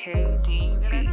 KDB.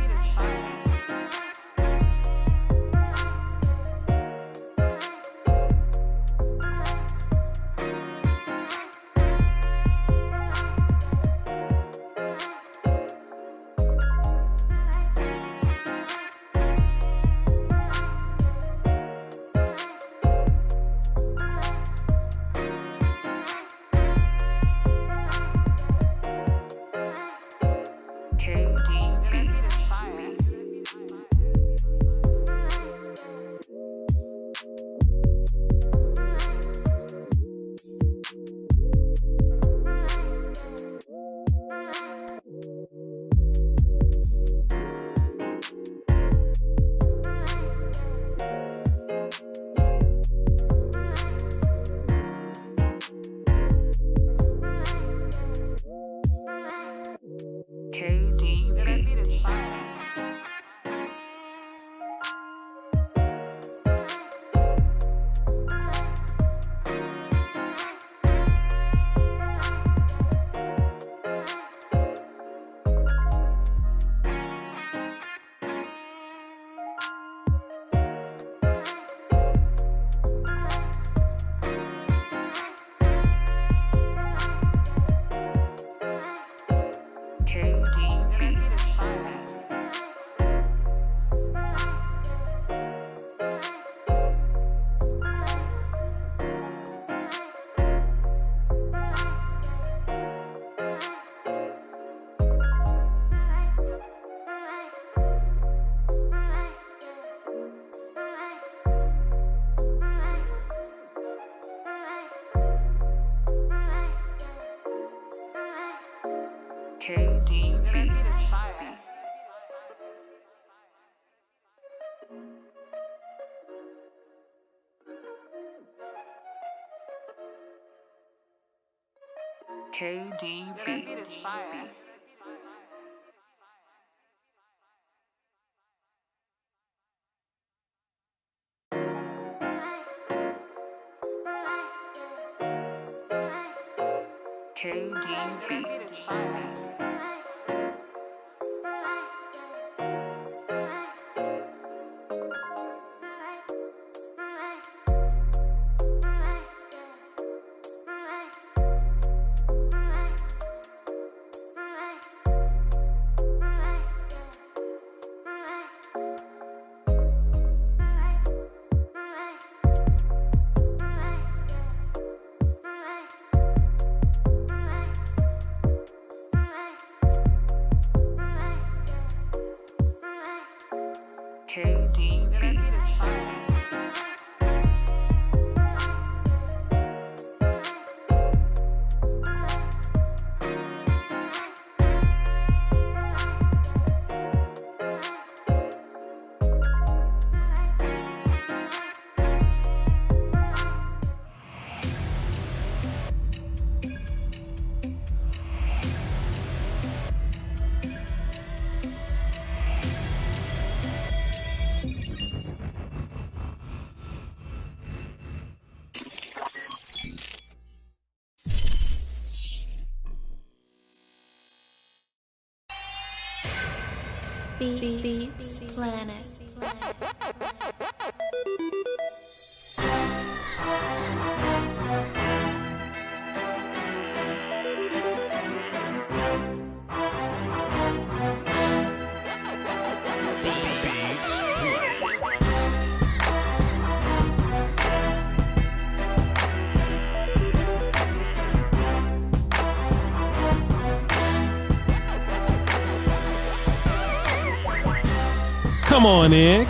KDB. Beats Planet.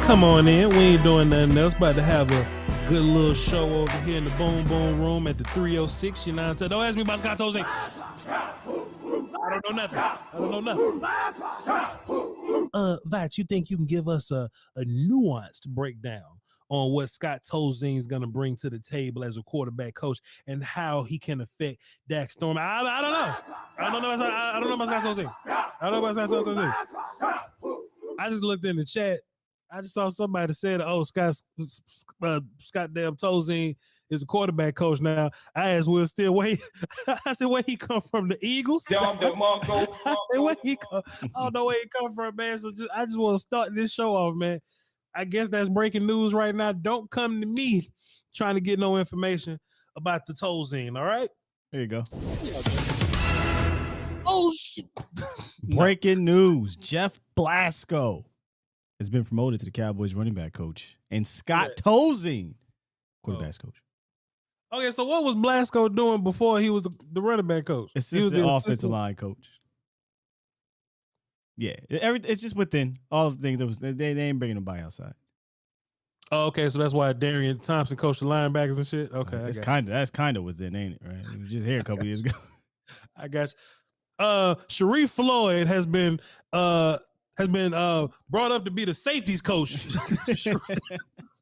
Come on in. We ain't doing nothing else. About to have a good little show over here in the Boom Boom Room at the 306. You know what I'm saying? Don't ask me about Scott Jose. I don't know nothing. Voch, you think you can give us a nuanced breakdown on what Scott Tolzien is going to bring to the table as a quarterback coach and how he can affect Dak Storm? I don't know. I don't know about Scott Tolzien. I just looked in the chat. I just saw somebody said, "Oh, Scott damn Tolzien is a quarterback coach now. I asked Will Steele I said where he come from, the Eagles. I said where he come. I don't know where he come from, man. So I just want to start this show off, man. I guess that's breaking news right now. Don't come to me trying to get no information about the Tozine. All right. There you go. Oh shit! Breaking news: Jeff Blasco has been promoted to the Cowboys running back coach, and Scott Tozine, quarterbacks coach. Okay, so what was Blasco doing before he was the running back coach? He was the offensive line coach. Yeah, it's just within all the things. They ain't bringing nobody outside. Oh, okay, so that's why Darian Thompson coached the linebackers and shit. Okay, that's kind of within, ain't it? Right? It was just here a couple years ago. I got you. Sharif Floyd has been brought up to be the safeties coach. I said,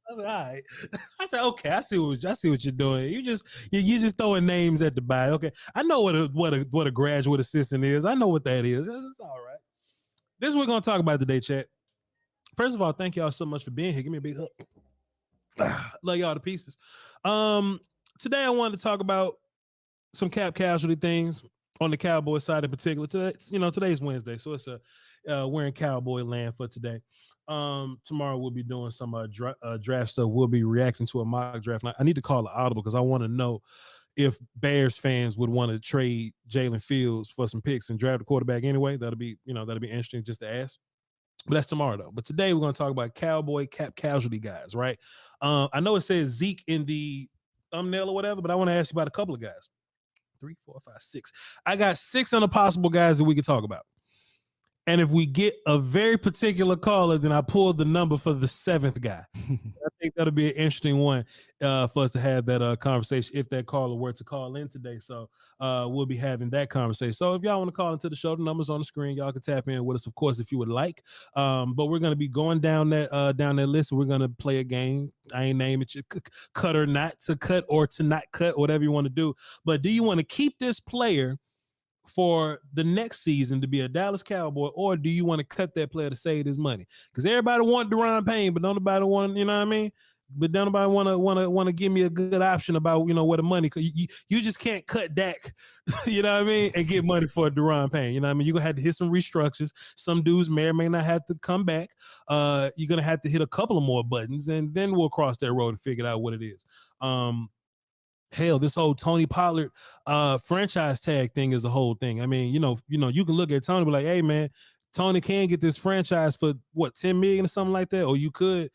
all right. I said, okay, I see what you're doing. You just throwing names at the buy. Okay, I know what a graduate assistant is. I know what that is. It's all right. This is what we're gonna talk about today, chat. First of all, thank y'all so much for being here. Give me a big hug. Love y'all to pieces. Today I wanted to talk about some cap casualty things on the Cowboy side in particular. Today's Wednesday, so it's we're in Cowboy land for today. Tomorrow we'll be doing some draft stuff. We'll be reacting to a mock draft. I need to call an audible because I want to know if Bears fans would want to trade Jalen Fields for some picks and draft a quarterback anyway. That'll be interesting just to ask. But that's tomorrow though. But today we're going to talk about Cowboy cap casualty guys, right? I know it says Zeke in the thumbnail or whatever, but I want to ask you about a couple of guys. 3, 4, 5, 6. I got 6 possible guys that we could talk about. And if we get a very particular caller, then I pulled the number for the 7th guy. I think that'll be an interesting one for us to have that conversation if that caller were to call in today. So we'll be having that conversation. So if y'all want to call into the show, the number's on the screen. Y'all can tap in with us, of course, if you would like. But we're going to be going down that list. We're going to play a game. I ain't naming it cut or not to cut or to not cut, whatever you want to do. But do you want to keep this player for the next season to be a Dallas Cowboy, or do you want to cut that player to save his money? Because everybody want Daron Payne, but don't nobody want, you know what I mean? But don't nobody want to give me a good option about, where the money, because you just can't cut Dak, you know what I mean, and get money for Daron Payne. You know what I mean? You're going to have to hit some restructures. Some dudes may or may not have to come back. You're going to have to hit a couple of more buttons, and then we'll cross that road and figure out what it is. Hell, this whole Tony Pollard franchise tag thing is a whole thing. I mean, you can look at Tony and be like, hey, man, Tony can get this franchise for what, $10 million or something like that, or you could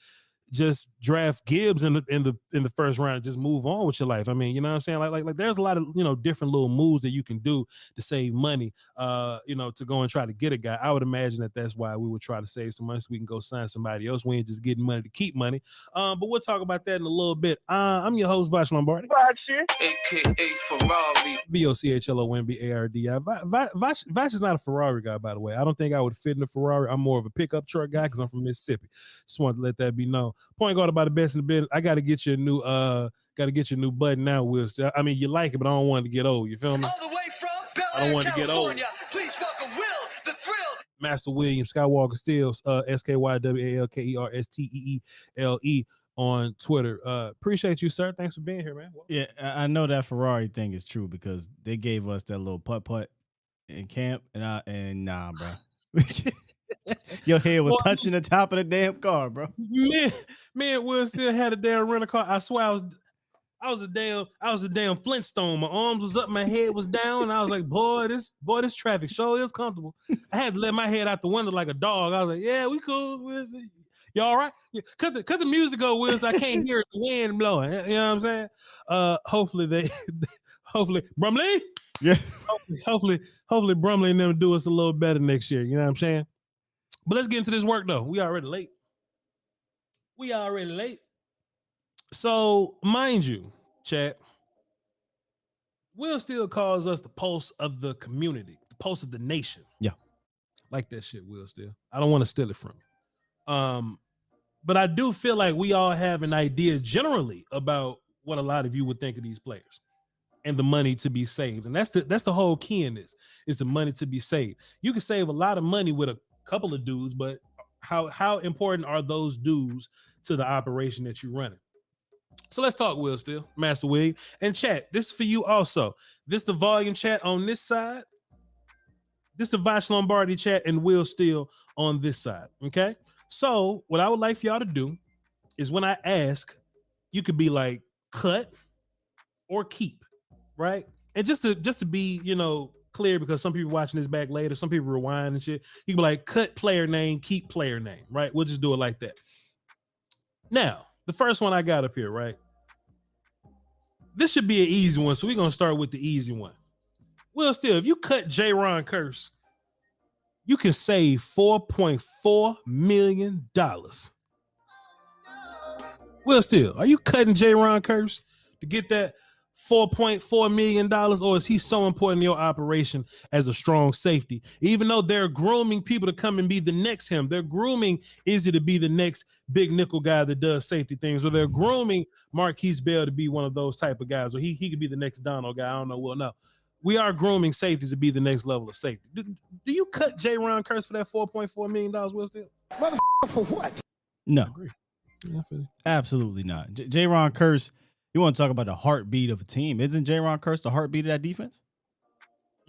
just draft Gibbs in the first round and just move on with your life. I mean, you know what I'm saying? Like there's a lot of, different little moves that you can do to save money, to go and try to get a guy. I would imagine that's why we would try to save some money so we can go sign somebody else. We ain't just getting money to keep money. But we'll talk about that in a little bit. I'm your host, Voch Lombardi. AKA Ferrari. VOCHLOMBARDI. Voch is not a Ferrari guy, by the way. I don't think I would fit in a Ferrari. I'm more of a pickup truck guy because I'm from Mississippi. Just wanted to let that be known. Point guard about the best in the business. I got to get you a new button now, Will. I mean, you like it, but I don't want it to get old. You feel me? All the way from Bel Air, I don't want it to get old. Please welcome Will the Thrill. Master William Skywalker Steele, SKYWALKERSTEELE on Twitter. Appreciate you, sir. Thanks for being here, man. Yeah, I know that Ferrari thing is true because they gave us that little putt in camp, and nah, bro. Your head was touching the top of the damn car, bro. Me and Will still had a damn rental car. I swear I was a damn Flintstone. My arms was up, my head was down, and I was like, boy, this traffic sure is comfortable. I had to let my head out the window like a dog. I was like, yeah, we cool. You all right? Yeah. Cut the music go, Will, so I can't hear the wind blowing. You know what I'm saying? Hopefully Brumley. Yeah. Hopefully Brumley and them do us a little better next year. You know what I'm saying? But let's get into this work though. We already late. So mind you, chat, Will still calls us the pulse of the community, the pulse of the nation. Yeah. Like that shit, Will still. I don't want to steal it from him. But I do feel like we all have an idea generally about what a lot of you would think of these players and the money to be saved. And that's the whole key in this, is the money to be saved. You can save a lot of money with a couple of dudes, but how important are those dudes to the operation that you're running? So let's talk Will Steele, Master Wig. And chat, this is for you also. This the volume chat on this side. This the Voch Lombardi chat and Will Steele on this side. Okay. So what I would like for y'all to do is when I ask, you could be like cut or keep, right? And just to be, clear, because some people watching this back later, some people rewind and shit. You can be like cut player name, keep player name, right? We'll just do it like that. Now, the first one I got up here, right? This should be an easy one, so we're gonna start with the easy one. Well, still, if you cut Jayron Kearse, you can save $4.4 million. Well, still, are you cutting Jayron Kearse to get that $4.4 million, or is he so important in your operation as a strong safety? Even though they're grooming people to come and be the next him, they're grooming Izzy to be the next big nickel guy that does safety things, or they're grooming Marquise Bell to be one of those type of guys, or he could be the next Donald guy. I don't know. Well, no, we are grooming safeties to be the next level of safety. Do you cut Jayron Kearse for that $4.4 million, Will Steele? Motherfucker, for what? No, Yeah, absolutely not. Jayron Kearse. You want to talk about the heartbeat of a team? Isn't Jayron Kearse the heartbeat of that defense?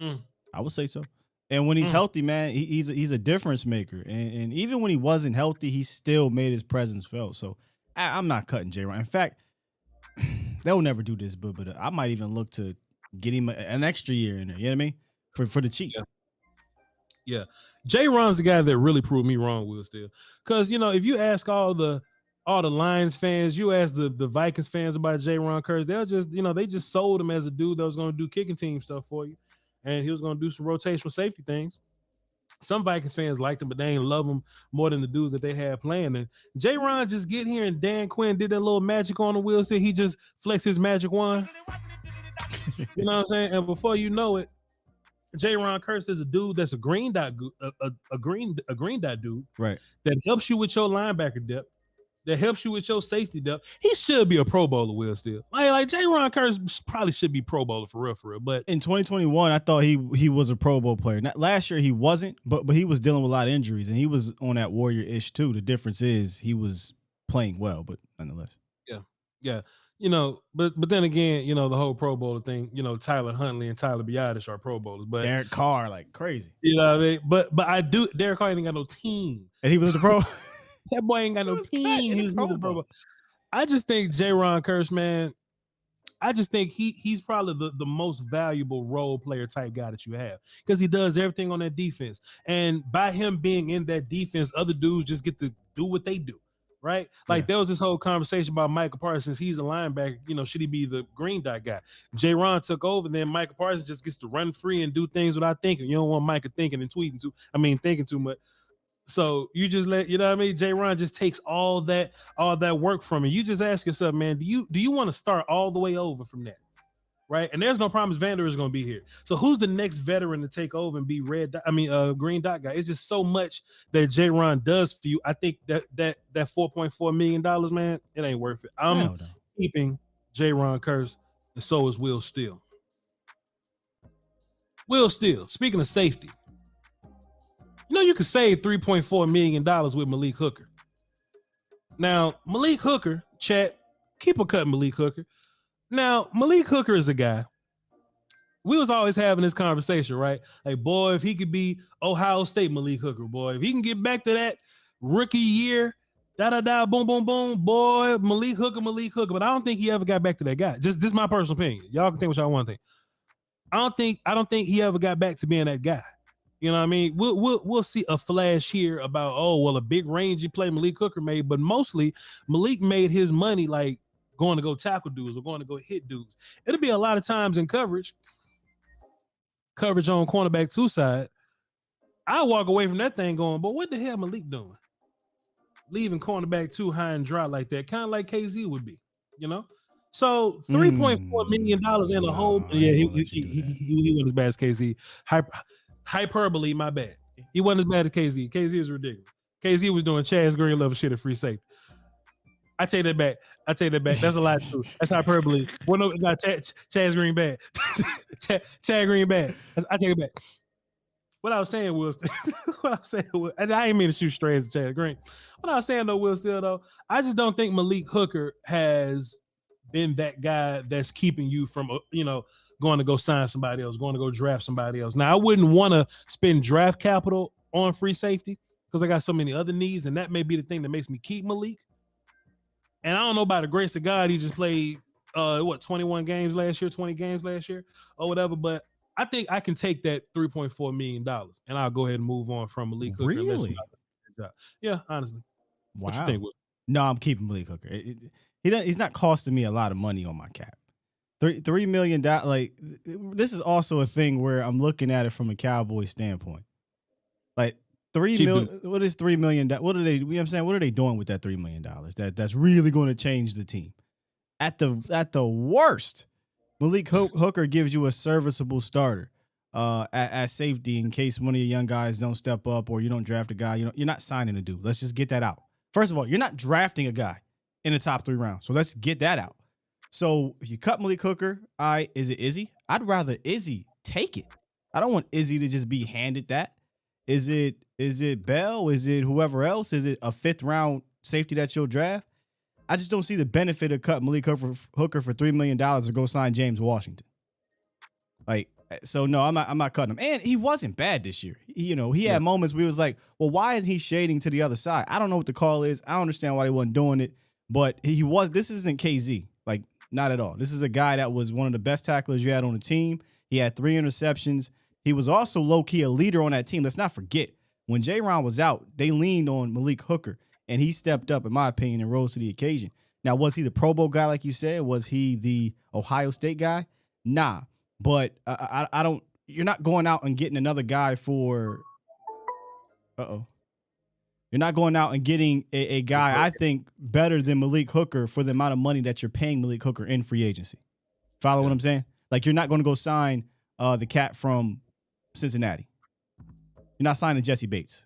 I would say so. And when he's healthy, man, he's a difference maker. And even when he wasn't healthy, he still made his presence felt. So I'm not cutting Jayron. In fact, they'll never do this, but I might even look to get him an extra year in there. You know what I mean? For the cheap. Yeah. Jayron's the guy that really proved me wrong, Will Steele. Because, if you ask all the Lions fans, you ask the Vikings fans about Jayron Kearse, they'll just, they just sold him as a dude that was going to do kicking team stuff for you. And he was going to do some rotational safety things. Some Vikings fans liked him, but they ain't love him more than the dudes that they had playing. And Jayron just get here, and Dan Quinn did that little magic on the wheel. So he just flexed his magic wand. You know what I'm saying? And before you know it, Jayron Kearse is a dude that's a green dot dude, right? That helps you with your linebacker depth, that helps you with your safety depth. He should be a Pro Bowler, Will Steele. Like Jayron Kearse probably should be Pro Bowler for real. But in 2021, I thought he was a Pro Bowl player. Last year he wasn't, but he was dealing with a lot of injuries, and he was on that Warrior-ish too. The difference is he was playing well, but nonetheless. Yeah. But then again, the whole Pro Bowler thing, Tyler Huntley and Tyler Biadasz are Pro Bowlers, but Derek Carr like crazy. You know what I mean? But Derek Carr ain't got no team. And he was the Pro. That boy ain't got no team. He was the Pro Bowl. I just think Jayron Kearse, man, I just think he's probably the most valuable role player type guy that you have, because he does everything on that defense. And by him being in that defense, other dudes just get to do what they do. Right? Like there was this whole conversation about Michael Parsons. He's a linebacker. Should he be the green dot guy? Jayron took over, and then Michael Parsons just gets to run free and do things without thinking. You don't want Micah thinking and thinking too much. So you just let, Jayron just takes all that work from you. You just ask yourself, man, do you want to start all the way over from that? Right? And there's no promise Vander is going to be here. So who's the next veteran to take over and be green dot guy? It's just so much that Jayron does for you. I think that $4.4 million, man, it ain't worth it. I'm keeping Jayron Kearse, and so is Will Steele. Will Steele, speaking of safety, you can save $3.4 million with Malik Hooker. Now, Malik Hooker, chat, keep a cut Malik Hooker. Now, Malik Hooker is a guy. We was always having this conversation, right? Like, boy, if he could be Ohio State Malik Hooker, boy, if he can get back to that rookie year, boom, boom, boom, boy, Malik Hooker. But I don't think he ever got back to that guy. Just this is my personal opinion. Y'all can think what y'all want to think. I don't think he ever got back to being that guy. You know what I mean? We'll see a flash here about, a big rangy play Malik Hooker made, but mostly Malik made his money like going to go tackle dudes or going to go hit dudes. It'll be a lot of times in coverage on cornerback 2 side. I walk away from that thing going, but what the hell Malik doing? Leaving cornerback 2 high and dry like that, kind of like KZ would be, So $3.4 million in a whole. Yeah, he wasn't as bad as KZ. Hyperbole, my bad. He wasn't as bad as KZ. KZ is ridiculous. KZ was doing Chaz Green level shit at free safety. I take that back. That's a lot too. That's hyperbole. Well, no, not Chaz Green bad. Chad Green bad. I take it back. What I was saying was, and I ain't mean to shoot straight as Chad Green. What I was saying though, Will Steele though, I just don't think Malik Hooker has been that guy that's keeping you from, going to go sign somebody else, going to go draft somebody else. Now, I wouldn't want to spend draft capital on free safety because I got so many other needs, and that may be the thing that makes me keep Malik. And I don't know, by the grace of God, he just played 21 games last year, 20 games last year, or whatever. But I think I can take that $3.4 million, and I'll go ahead and move on from Malik Hooker. Really? Yeah, honestly. Wow. What you think? No, I'm keeping Malik Hooker. He's not costing me a lot of money on my cap. $3 million. Like, this is also a thing where I'm looking at it from a Cowboy standpoint. Like, $3 million. What is $3 million? What are they? You know what I'm saying? What are they doing with that $3 million? That's really going to change the team. At the worst, Malik Hooker gives you a serviceable starter at safety in case one of your young guys don't step up or you don't draft a guy. You're not signing a dude. Let's just get that out. First of all, you're not drafting a guy in the top 3 rounds. So let's get that out. So if you cut Malik Hooker, is it Izzy? I'd rather Izzy take it. I don't want Izzy to just be handed that. Is it Bell? Is it whoever else? Is it a 5th round safety that you'll draft? I just don't see the benefit of cutting Malik Hooker for $3 million to go sign James Washington. Like, so no, I'm not cutting him. And he wasn't bad this year. He had moments where he was like, well, why is he shading to the other side? I don't know what the call is. I don't understand why they wasn't doing it. But this isn't KZ. Like, not at all. This is a guy that was one of the best tacklers you had on the team. He had 3 interceptions. He was also low-key a leader on that team. Let's not forget, when Jayron was out, they leaned on Malik Hooker, and he stepped up, in my opinion, and rose to the occasion. Now, was he the Pro Bowl guy, like you said? Was he the Ohio State guy? Nah. But I don't – you're not going out and getting another guy for – You're not going out and getting a guy, I think, better than Malik Hooker for the amount of money that you're paying Malik Hooker in free agency. Follow what I'm saying? Like, you're not going to go sign the cat from Cincinnati. You're not signing Jesse Bates.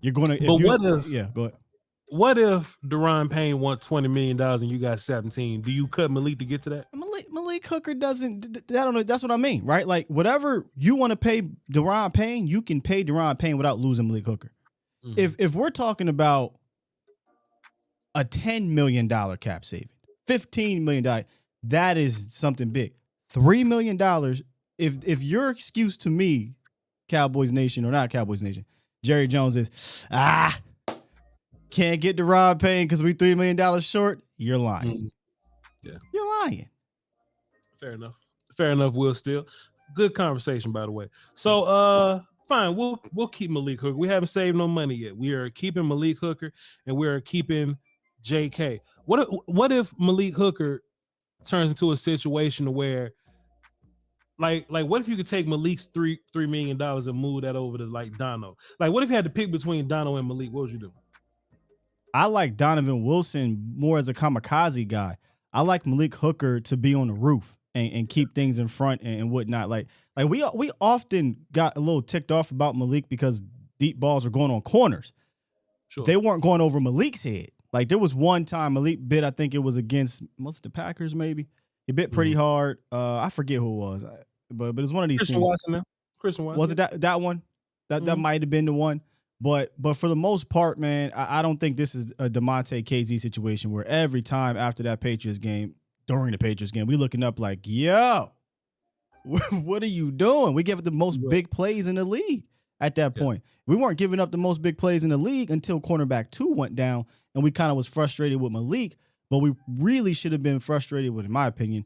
You're going to. Go ahead. What if Daron Payne wants $20 million and you got 17? Do you cut Malik to get to that? Malik Hooker doesn't. I don't know. That's what I mean, right? Like, whatever you want to pay Daron Payne, you can pay Daron Payne without losing Malik Hooker. Mm-hmm. If we're talking about a $10 million cap saving, $15 million, that is something big. $3 million. If your excuse to me, Cowboys Nation or not Cowboys Nation, Jerry Jones is can't get Daron Payne because we $3 million short, you're lying. Mm-hmm. Yeah, you're lying. Fair enough. Will Steele. Good conversation, by the way. So fine, we'll keep Malik Hooker. We haven't saved no money yet. We are keeping Malik Hooker and we are keeping JK. What if Malik Hooker turns into a situation where like what if you could take Malik's $3 million and move that over to like Dono? Like, what if you had to pick between Dono and Malik? What would you do? I like Donovan Wilson more as a kamikaze guy. I like Malik Hooker to be on the roof and keep things in front and whatnot. Like we often got a little ticked off about Malik because deep balls are going on corners. Sure. They weren't going over Malik's head. Like, there was one time Malik bit, I think it was against the Packers maybe. He bit pretty hard. I forget who it was, but it was one of these Christian teams. Watson. Was it that one? That might have been the one. But for the most part, man, I don't think this is a DeMonte KZ situation where every time after that Patriots game, during the Patriots game, we looking up like, yo, what are you doing? We gave it the most big plays in the league at that point. We weren't giving up the most big plays in the league until cornerback 2 went down, and we kind of was frustrated with Malik, but we really should have been frustrated with, in my opinion,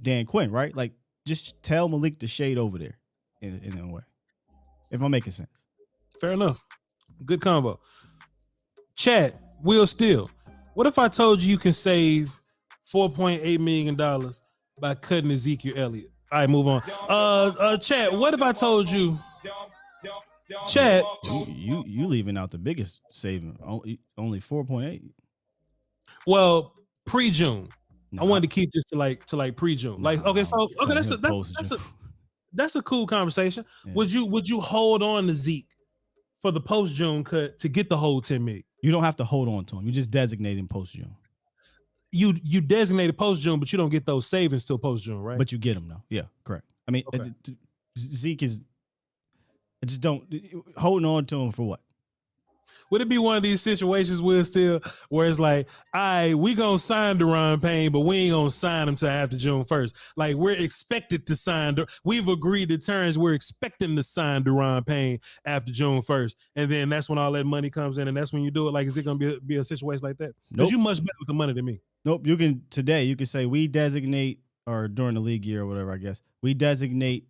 Dan Quinn, right? Like, just tell Malik to shade over there in a way, if I'm making sense. Fair enough. Good combo. Chat, Will Steele. What if I told you can save $4.8 million by cutting Ezekiel Elliott? All right, move on. Chat, what if I told you? Chat, you leaving out the biggest saving, only 4.8. Well, pre-June. No, I wanted to keep this to like pre-June. Like, okay, so that's a cool conversation. Yeah. Would you hold on to Zeke for the post-June cut to get the whole $10 million? You don't have to hold on to him. You just designate him post-June. You designated post-June, but you don't get those savings till post-June, right? But you get them though. Yeah, correct. I mean, okay. Zeke is. I just don't holding on to him for what? Would it be one of these situations where it's like, all right, we gonna sign Daron Payne, but we ain't gonna sign him till after June 1st. Like we're expected to sign. We've agreed to terms. We're expecting to sign Daron Payne after June 1st, and then that's when all that money comes in, and that's when you do it. Like, is it gonna be a situation like that? Because you much better with the money than me. Nope. You can say we designate, or during the league year or whatever. I guess we designate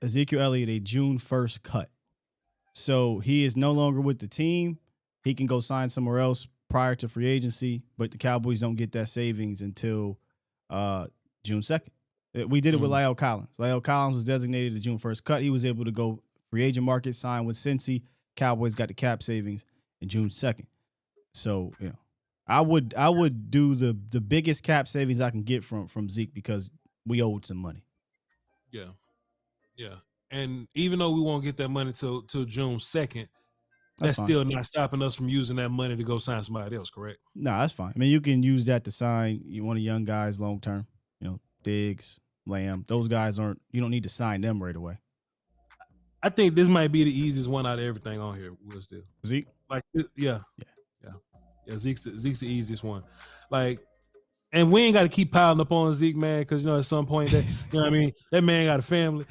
Ezekiel Elliott a June 1st cut. So he is no longer with the team. He can go sign somewhere else prior to free agency, but the Cowboys don't get that savings until June 2nd. We did it with La'el Collins. La'el Collins was designated a June 1st cut. He was able to go free agent market, sign with Cincy. Cowboys got the cap savings in June 2nd. So, I would do the biggest cap savings I can get from Zeke because we owed some money. Yeah. Yeah. And even though we won't get that money till June 2nd, that's still not stopping us from using that money to go sign somebody else, correct? No, that's fine. I mean, you can use that to sign one of young guys long term. Diggs, Lamb. Those guys you don't need to sign them right away. I think this might be the easiest one out of everything on here. Will Steele. Zeke? Yeah. Zeke's the easiest one. Like, and we ain't got to keep piling up on Zeke, man, because at some point that what I mean, that man got a family.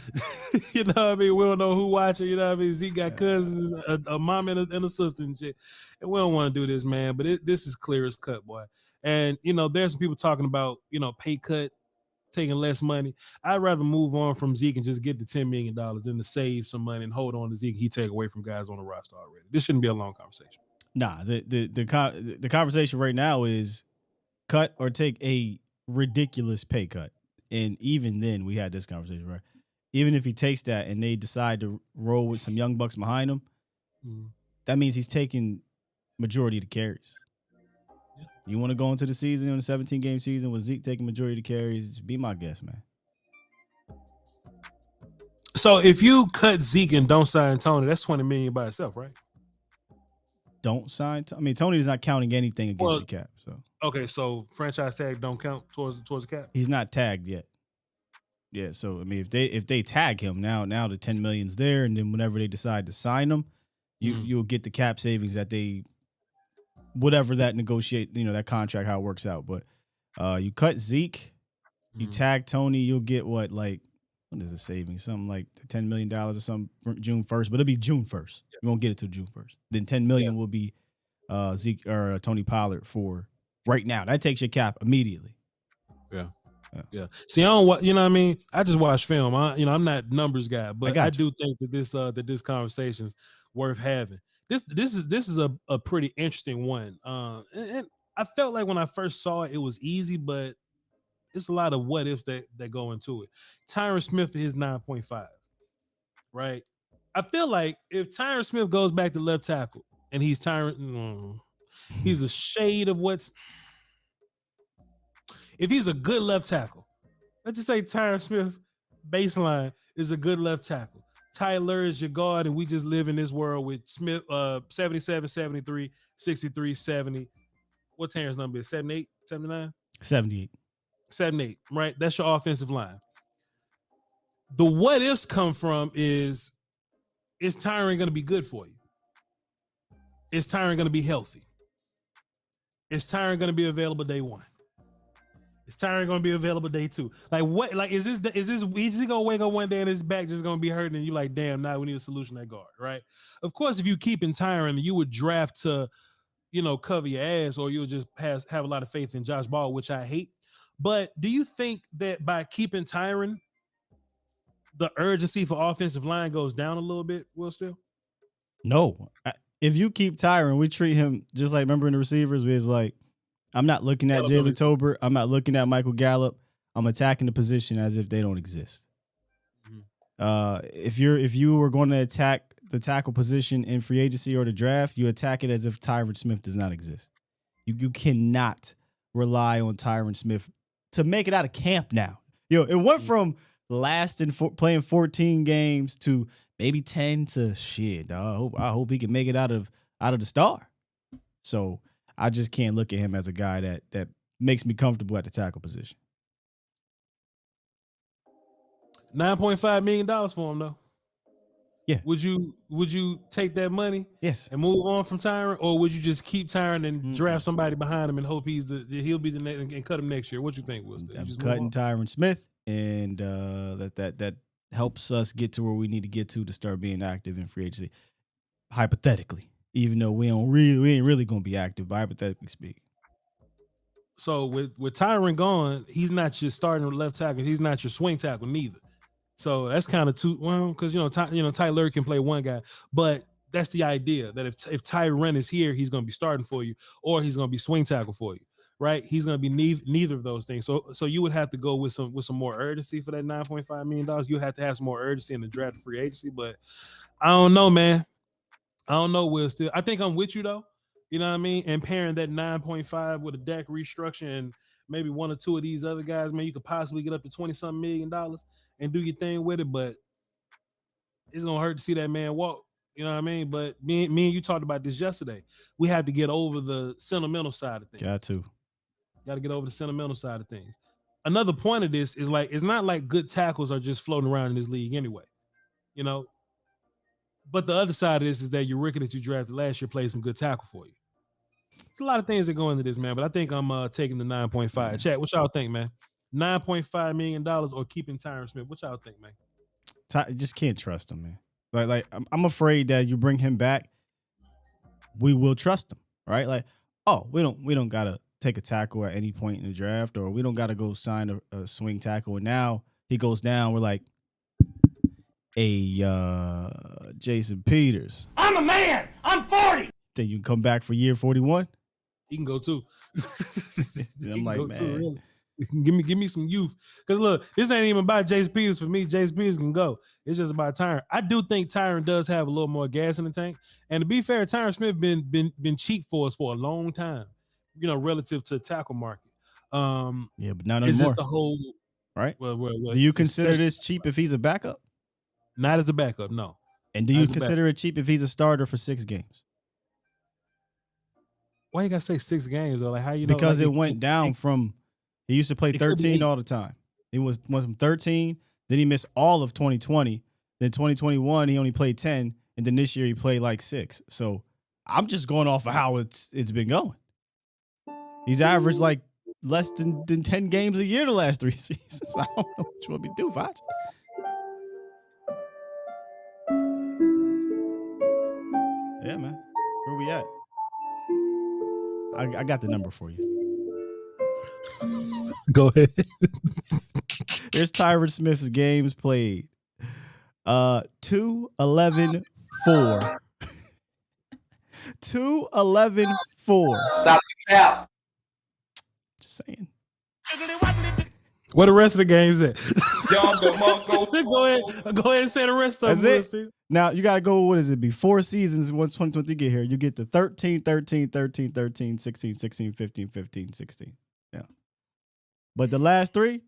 You know what I mean? We don't know who watching. You know what I mean? Zeke got cousins, a mom and a sister and shit. And we don't want to do this, man. But this is clear as cut, boy. And there's some people talking about pay cut, taking less money. I'd rather move on from Zeke and just get the $10 million than to save some money and hold on to Zeke. He take away from guys on the roster already. This shouldn't be a long conversation. Nah, the conversation right now is cut or take a ridiculous pay cut. And even then, we had this conversation, right? Even if he takes that and they decide to roll with some young bucks behind him, that means he's taking majority of the carries. Yeah. You want to go into the season, on a 17-game season, with Zeke taking majority of the carries? Be my guest, man. So if you cut Zeke and don't sign Tony, that's $20 million by itself, right? Don't sign. Tony is not counting anything against your cap. So okay, so franchise tag don't count towards the cap. He's not tagged yet. Yeah, so if they tag him now the $10 million's there, and then whenever they decide to sign him, you'll get the cap savings that they whatever that negotiate that contract how it works out. But you cut Zeke, you tag Tony, you'll get what is the savings? Something like $10 million or something June 1st, but it'll be June 1st. You won't get it till June 1st. Then $10 million will be Zeke or Tony Pollard for right now. That takes your cap immediately. Yeah. See, I don't what I mean. I just watch film. I'm not a numbers guy, but I do think that this conversation's worth having. This is a pretty interesting one. And I felt like when I first saw it, it was easy, but it's a lot of what ifs that go into it. Tyron Smith for his 9.5, right? I feel like if Tyron Smith goes back to left tackle and he's he's a shade of what's. If he's a good left tackle, let's just say Tyron Smith baseline is a good left tackle. Tyler is your guard, and we just live in this world with Smith 77, 73, 63, 70. What Tyron's number is? 78, 79? 78. 78, right? That's your offensive line. The what ifs come from is Tyron going to be good for you? Is Tyron going to be healthy? Is Tyron going to be available day one? Is Tyron going to be available day two? Like what? Like is this? Is he going to wake up one day and his back just going to be hurting and you like, damn, now we need a solution at guard, right? Of course, if you keeping Tyron, you would draft to, cover your ass, or you would just have a lot of faith in Josh Ball, which I hate. But do you think that by keeping Tyron, the urgency for offensive line goes down a little bit, Will Steele? No. If you keep Tyron, we treat him just like, remember in the receivers, where it's like, I'm not looking at Jalen Tolbert. I'm not looking at Michael Gallup. I'm attacking the position as if they don't exist. If you were going to attack the tackle position in free agency or the draft, you attack it as if Tyron Smith does not exist. You cannot rely on Tyron Smith to make it out of camp now. It went from last in playing 14 games to maybe 10 to shit. I hope he can make it out of the star. So I just can't look at him as a guy that makes me comfortable at the tackle position. $9.5 million for him though. Yeah. Would you take that money? Yes. And move on from Tyron, or would you just keep Tyron and draft somebody behind him and hope he'll be the next and cut him next year? What you think, Will? I'm cutting Tyron Smith, and that helps us get to where we need to get to start being active in free agency. Hypothetically, even though we ain't really gonna be active, but hypothetically speaking. So with Tyron gone, he's not your starting left tackle. He's not your swing tackle neither. So that's kind of because Tyler can play one guy, but that's the idea that if Tyron is here, he's gonna be starting for you, or he's gonna be swing tackle for you, right? He's gonna be neither of those things. So you would have to go with some more urgency for that $9.5 million. You have to have some more urgency in the draft and free agency, but I don't know, man. I don't know, Will. Still, I think I'm with you though. You know what I mean? And pairing that 9.5 with a deck restructure and maybe one or two of these other guys, man, you could possibly get up to $20-something million and do your thing with it. But it's gonna hurt to see that man walk. You know what I mean? But me and you talked about this yesterday. We have to get over the sentimental side of things. Got to get over the sentimental side of things. Another point of this is like it's not like good tackles are just floating around in this league anyway. You know. But the other side of this is that your rookie that you drafted last year played some good tackle for you. It's a lot of things that go into this, man. But I think I'm taking the 9.5. Chat, what y'all think, man? $9.5 million or keeping Tyron Smith? What y'all think, man? Just can't trust him, man. Like I'm afraid that you bring him back, we will trust him, right? Like, oh, we don't gotta take a tackle at any point in the draft, or we don't gotta go sign a swing tackle. And now he goes down. We're like, Jason Peters. I'm a man. I'm 40. Then you can come back for year 41. He can go too. I'm like, man, too, really. Give me some youth. Because look, this ain't even about Jason Peters for me. Jason Peters can go. It's just about Tyron. I do think Tyron does have a little more gas in the tank. And to be fair, Tyron Smith been cheap for us for a long time. You know, relative to the tackle market. Yeah, but not anymore. It's just the whole right. Well, do you consider this cheap if he's a backup? Not as a backup, no. And do you consider it cheap if he's a starter for 6 games? Why you gotta say 6 games though? Like how you know? Because like it went down from he used to play 13 all the time. It went from 13, then he missed all of 2020. Then 2021 he only played 10, and then this year he played like 6. So I'm just going off of how it's been going. He's averaged like less than 10 games a year the last 3 seasons. I don't know what you want me to do, Voch. Yeah, man. Where we at? I got the number for you. Go ahead. There's Tyron Smith's games played. 2-11-4. 2-11-4. Stop the cap. Just saying. Where the rest of the games at? Go ahead and say the rest of them. That's it. Now, you got to go, what is it, before seasons, once 2020 get here, you get the 13, 13, 13, 13, 16, 16, 15, 15, 16. Yeah. But the last 3,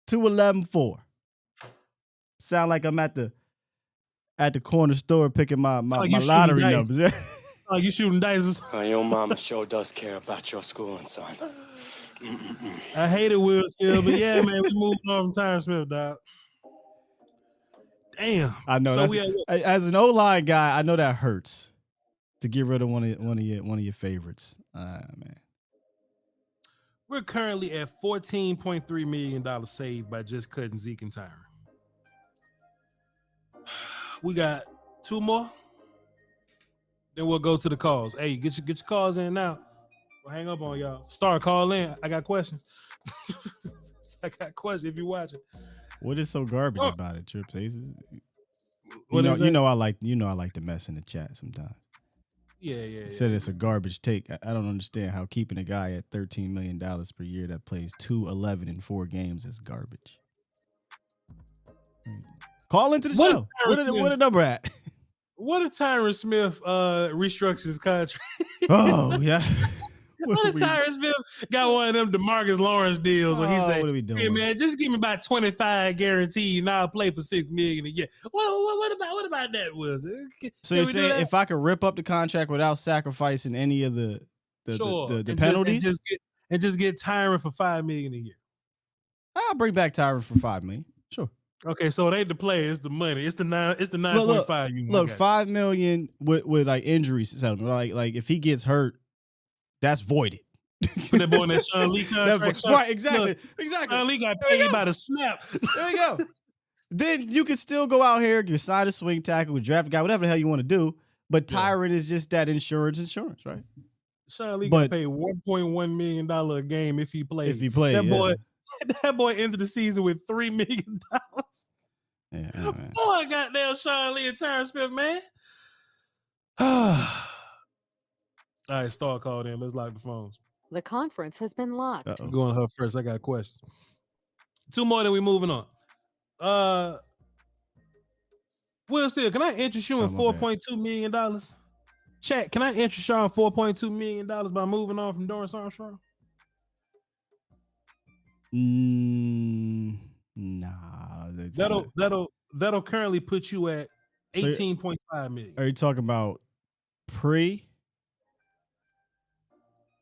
2-11-4. Sound like I'm at the corner store picking my lottery numbers. Yeah. Oh, you shooting dice. Your mama sure does care about your schooling, son. I hate it, Will Steele, but yeah, man, we moved on from Tyron Smith, dog. Damn. I know. So as an O-line guy, I know that hurts to get rid of one of your favorites. Man. We're currently at $14.3 million saved by just cutting Zeke and Tyron. We got 2 more. Then we'll go to the calls. Hey, get your calls in now. We'll hang up on y'all. Star, call in. I got questions. I got questions if you're watching. What is so garbage about it, Trips? You know I like to mess in the chat sometimes. Yeah. Said it's a garbage take. I don't understand how keeping a guy at $13 million per year that plays 2-11-4 games is garbage. Call into the show. What a number at? What if Tyron Smith restructures his contract? Oh, yeah. What if Tyron Smith got one of them DeMarcus Lawrence deals where he say, what are we doing? Hey man, just give me about 25 guaranteed and I'll play for $6 million a year. What about that, Wilson? So you're saying if I could rip up the contract without sacrificing any of the penalties? Just get Tyron for $5 million a year. I'll bring back Tyron for $5 million. Sure. Okay, so it ain't the play, it's the money. It's the 9.5. Look, $5 million with like injuries settlement. Like if he gets hurt, that's voided. Put that boy in that Sean Lee contract. Right, exactly. Sean Lee got paid by the snap. There you go. Then you can still go out here, you sign a swing tackle, with draft a guy, whatever the hell you want to do. But Tyron is just that insurance, right? Sean Lee got paid $1.1 million a game if he played. That boy ended the season with $3 million. Yeah, boy, goddamn Sean Lee and Tyron Smith, man. All right, Star called in. Let's lock the phones. The conference has been locked. I'm going to her first. I got questions. 2 more, then we moving on. Will Steele, can I interest you in $4.2 million? Chat, can I interest you in $4.2 million by moving on from Dorance Armstrong? Nah. That'll currently put you at $18.5 million. Are you talking about pre?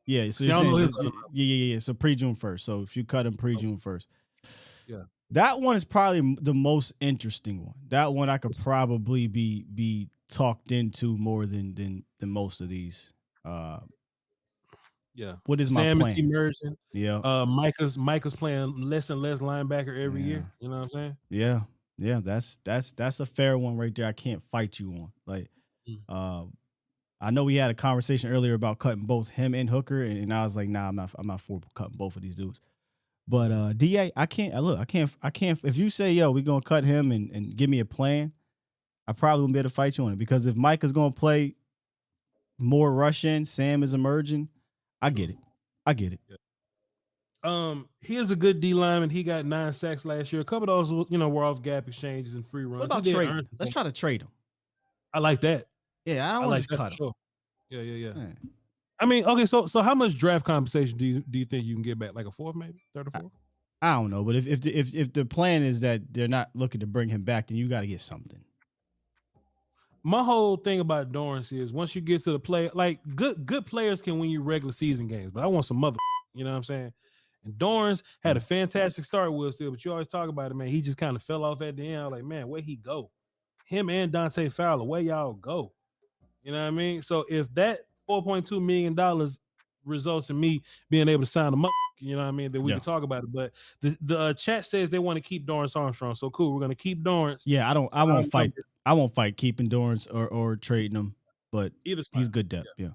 Yeah, so you're saying so pre-June 1st. So if you cut him pre-June 1st. Yeah. That one is probably the most interesting one. That one I could probably be talked into more than most of these. Yeah. What is my plan? Emerging. Yeah. Micah's playing less and less linebacker every year. You know what I'm saying? Yeah. Yeah. That's a fair one right there. I can't fight you on. Like, I know we had a conversation earlier about cutting both him and Hooker, and I was like, nah, I'm not for cutting both of these dudes. But DA, I can't. If you say, yo, we're gonna cut him and give me a plan, I probably won't be able to fight you on it, because if Mike is gonna play more rushing, Sam is emerging. I get it. Yeah. He is a good D lineman. He got 9 sacks last year. A couple of those, were off gap exchanges and free runs. What about trade? Let's try to trade him. I like that. Yeah, I don't want to just cut him. Sure. Yeah. Man. I mean, okay, so how much draft compensation do you think you can get back? Like a 4th, maybe 3rd or 4th? I don't know, but if the plan is that they're not looking to bring him back, then you got to get something. My whole thing about Dorance is once you get to the play, like good players can win you regular season games, but I want some mother, you know what I'm saying? And Dorance had a fantastic start with Steele, but you always talk about it, man. He just kind of fell off at the end. I was like, man, where he go? Him and Dante Fowler, where y'all go? You know what I mean? So if that $4.2 million results in me being able to sign them up, you know what I mean, then we can talk about it. But the chat says they want to keep Dorance Armstrong. So cool, we're gonna keep Dorance. Yeah, I won't fight. I won't fight keeping Dorance or trading him, but he's good depth. Yeah.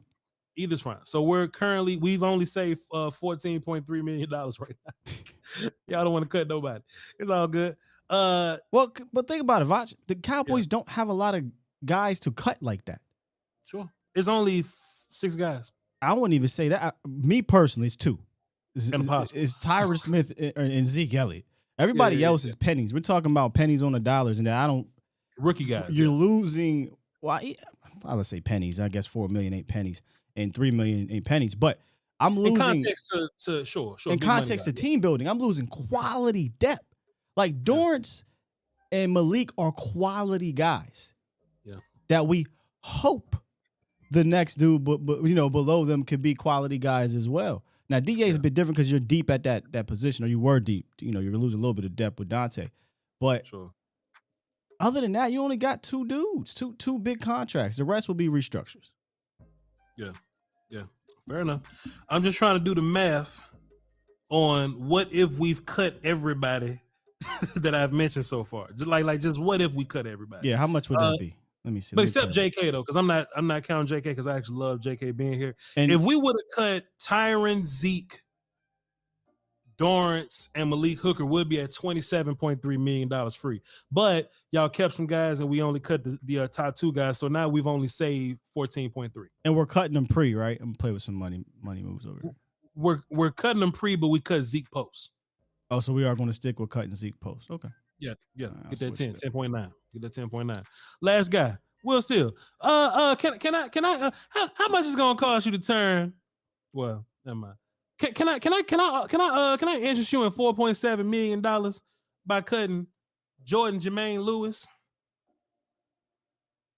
Either's fine. So we've only saved $14.3 million right now. Y'all don't want to cut nobody. It's all good. Well, but think about it, Voch. The Cowboys don't have a lot of guys to cut like that. Sure. It's only 6 guys. I wouldn't even say that. Me personally, it's 2. It's Tyron Smith and Ezekiel Elliott. Everybody else is pennies. We're talking about pennies on the dollars, and I don't. Rookie guys. You're losing. Well, let's say pennies. I guess 4 million ain't pennies, and 3 million ain't pennies. But I'm losing. In context to sure. In context to team building, I'm losing quality depth. Like Dorance and Malik are quality guys. Yeah. That we hope the next dude, but below them could be quality guys as well. Now DA is a bit different because you're deep at that position, or you were deep. You're losing a little bit of depth with Dante, but other than that, you only got 2 dudes, two big contracts. The rest will be restructures. Yeah, fair enough. I'm just trying to do the math on what if we've cut everybody that I've mentioned so far. Just what if we cut everybody? Yeah, how much would that be? Let me see. But except JK though, because I'm not counting JK because I actually love JK being here. And if we would have cut Tyron, Zeke, Dorance, and Malik Hooker, would be at $27.3 million free. But y'all kept some guys, and we only cut the top 2 guys. So now we've only saved 14.3. And we're cutting them pre, right? I'm gonna play with some money moves over here. We're cutting them pre, but we cut Zeke post. Oh, so we are going to stick with cutting Zeke post. Okay. Yeah. Get that 10.9. Get that 10.9. Last guy, Will Steele. Can I? How much is gonna cost you to turn? Well, never mind. Can I interest you in $4.7 million by cutting Jordan Jermaine Lewis?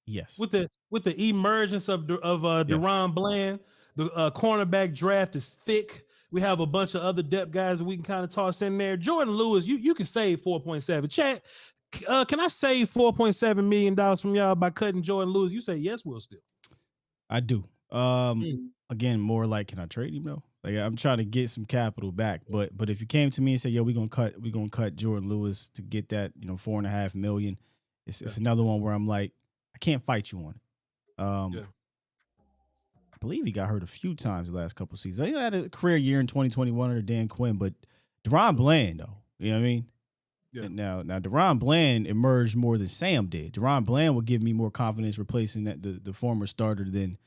Yes. With the emergence of Deron Bland, the cornerback draft is thick. We have a bunch of other depth guys that we can kind of toss in there. Jordan Lewis, you can save 4.7. Chat, can I save $4.7 million from y'all by cutting Jordan Lewis? You say yes, Will Steele. I do. Again, more like, can I trade him though? Like, I'm trying to get some capital back, but if you came to me and said, "Yo, we're gonna cut Jordan Lewis to get that, $4.5 million," it's another one where I'm like, I can't fight you on it. I believe he got hurt a few times the last couple of seasons. He had a career year in 2021 under Dan Quinn, but DeRon Bland though, you know what I mean? Yeah. Now DeRon Bland emerged more than Sam did. DeRon Bland would give me more confidence replacing the former starter than.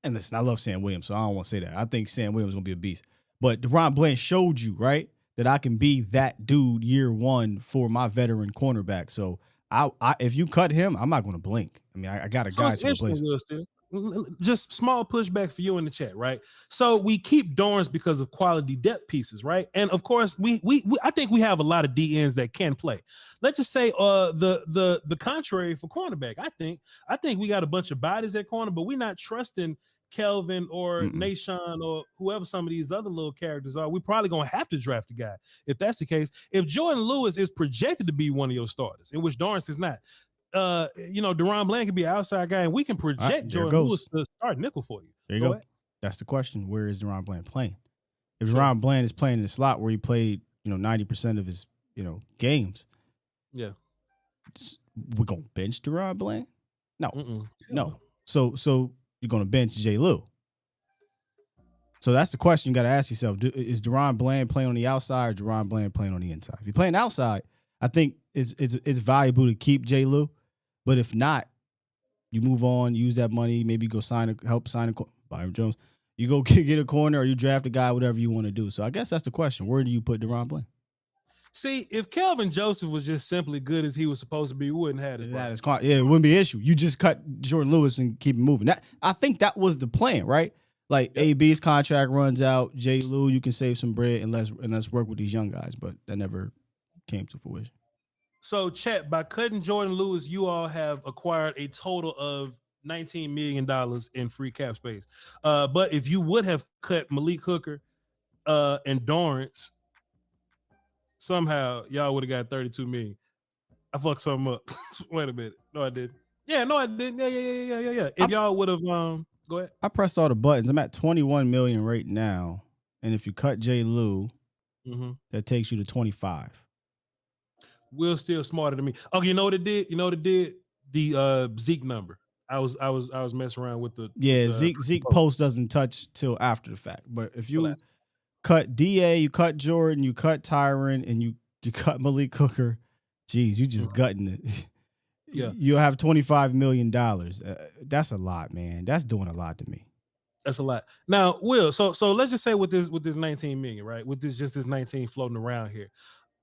And listen, I love Sam Williams, so I don't want to say that. I think Sam Williams is going to be a beast. But DeRon Bland showed you, right, that I can be that dude year one for my veteran cornerback. So I if you cut him, I'm not going to blink. I mean, I got a guy to replace him. Just small pushback for you in the chat, right? So we keep Dorance because of quality depth pieces, right? And of course, we I think we have a lot of DNs that can play. Let's just say the contrary for cornerback. I think we got a bunch of bodies at corner, but we're not trusting Kelvin or Nashawn or whoever some of these other little characters are. We're probably gonna have to draft a guy if that's the case. If Jordan Lewis is projected to be one of your starters, in which Dorance is not. DeRon Bland can be an outside guy, and we can project Jordan Lewis to start nickel for you. There you go. That's the question. Where is DeRon Bland playing? If DeRon Bland is playing in the slot where he played, 90% of his, games. Yeah. We're going to bench DeRon Bland? No. No. So you're going to bench J. Lou. So that's the question you got to ask yourself. Is DeRon Bland playing on the outside or DeRon Bland playing on the inside? If you're playing outside, I think it's valuable to keep J. Lou. But if not, you move on, use that money, maybe go help sign a Byron Jones. You go get a corner or you draft a guy, whatever you want to do. So I guess that's the question. Where do you put DeRon Bland? See, if Kelvin Joseph was just simply good as he was supposed to be, we wouldn't have his it wouldn't be an issue. You just cut Jordan Lewis and keep him moving. I think that was the plan, right? Like AB's contract runs out, J. Lou, you can save some bread and let's work with these young guys, but that never came to fruition. So, chat, by cutting Jordan Lewis, you all have acquired a total of $19 million in free cap space. But if you would have cut Malik Hooker and Dorance, somehow y'all would have got $32 million. I fucked something up. Wait a minute. No, I didn't. Yeah, no, I didn't. Yeah. If y'all would have, go ahead. I pressed all the buttons. I'm at $21 million right now. And if you cut J. Lou, that takes you to 25. Will still smarter than me. Oh, you know what it did? The Zeke number. I was messing around with the Zeke post doesn't touch till after the fact. But if you cut DA, you cut Jordan, you cut Tyron, and you cut Malik Hooker, geez, you just gutting it. Yeah, you'll have $25 million. That's a lot, man. That's doing a lot to me. That's a lot. Now, Will, so let's just say with this 19 million, right? With this 19 floating around here.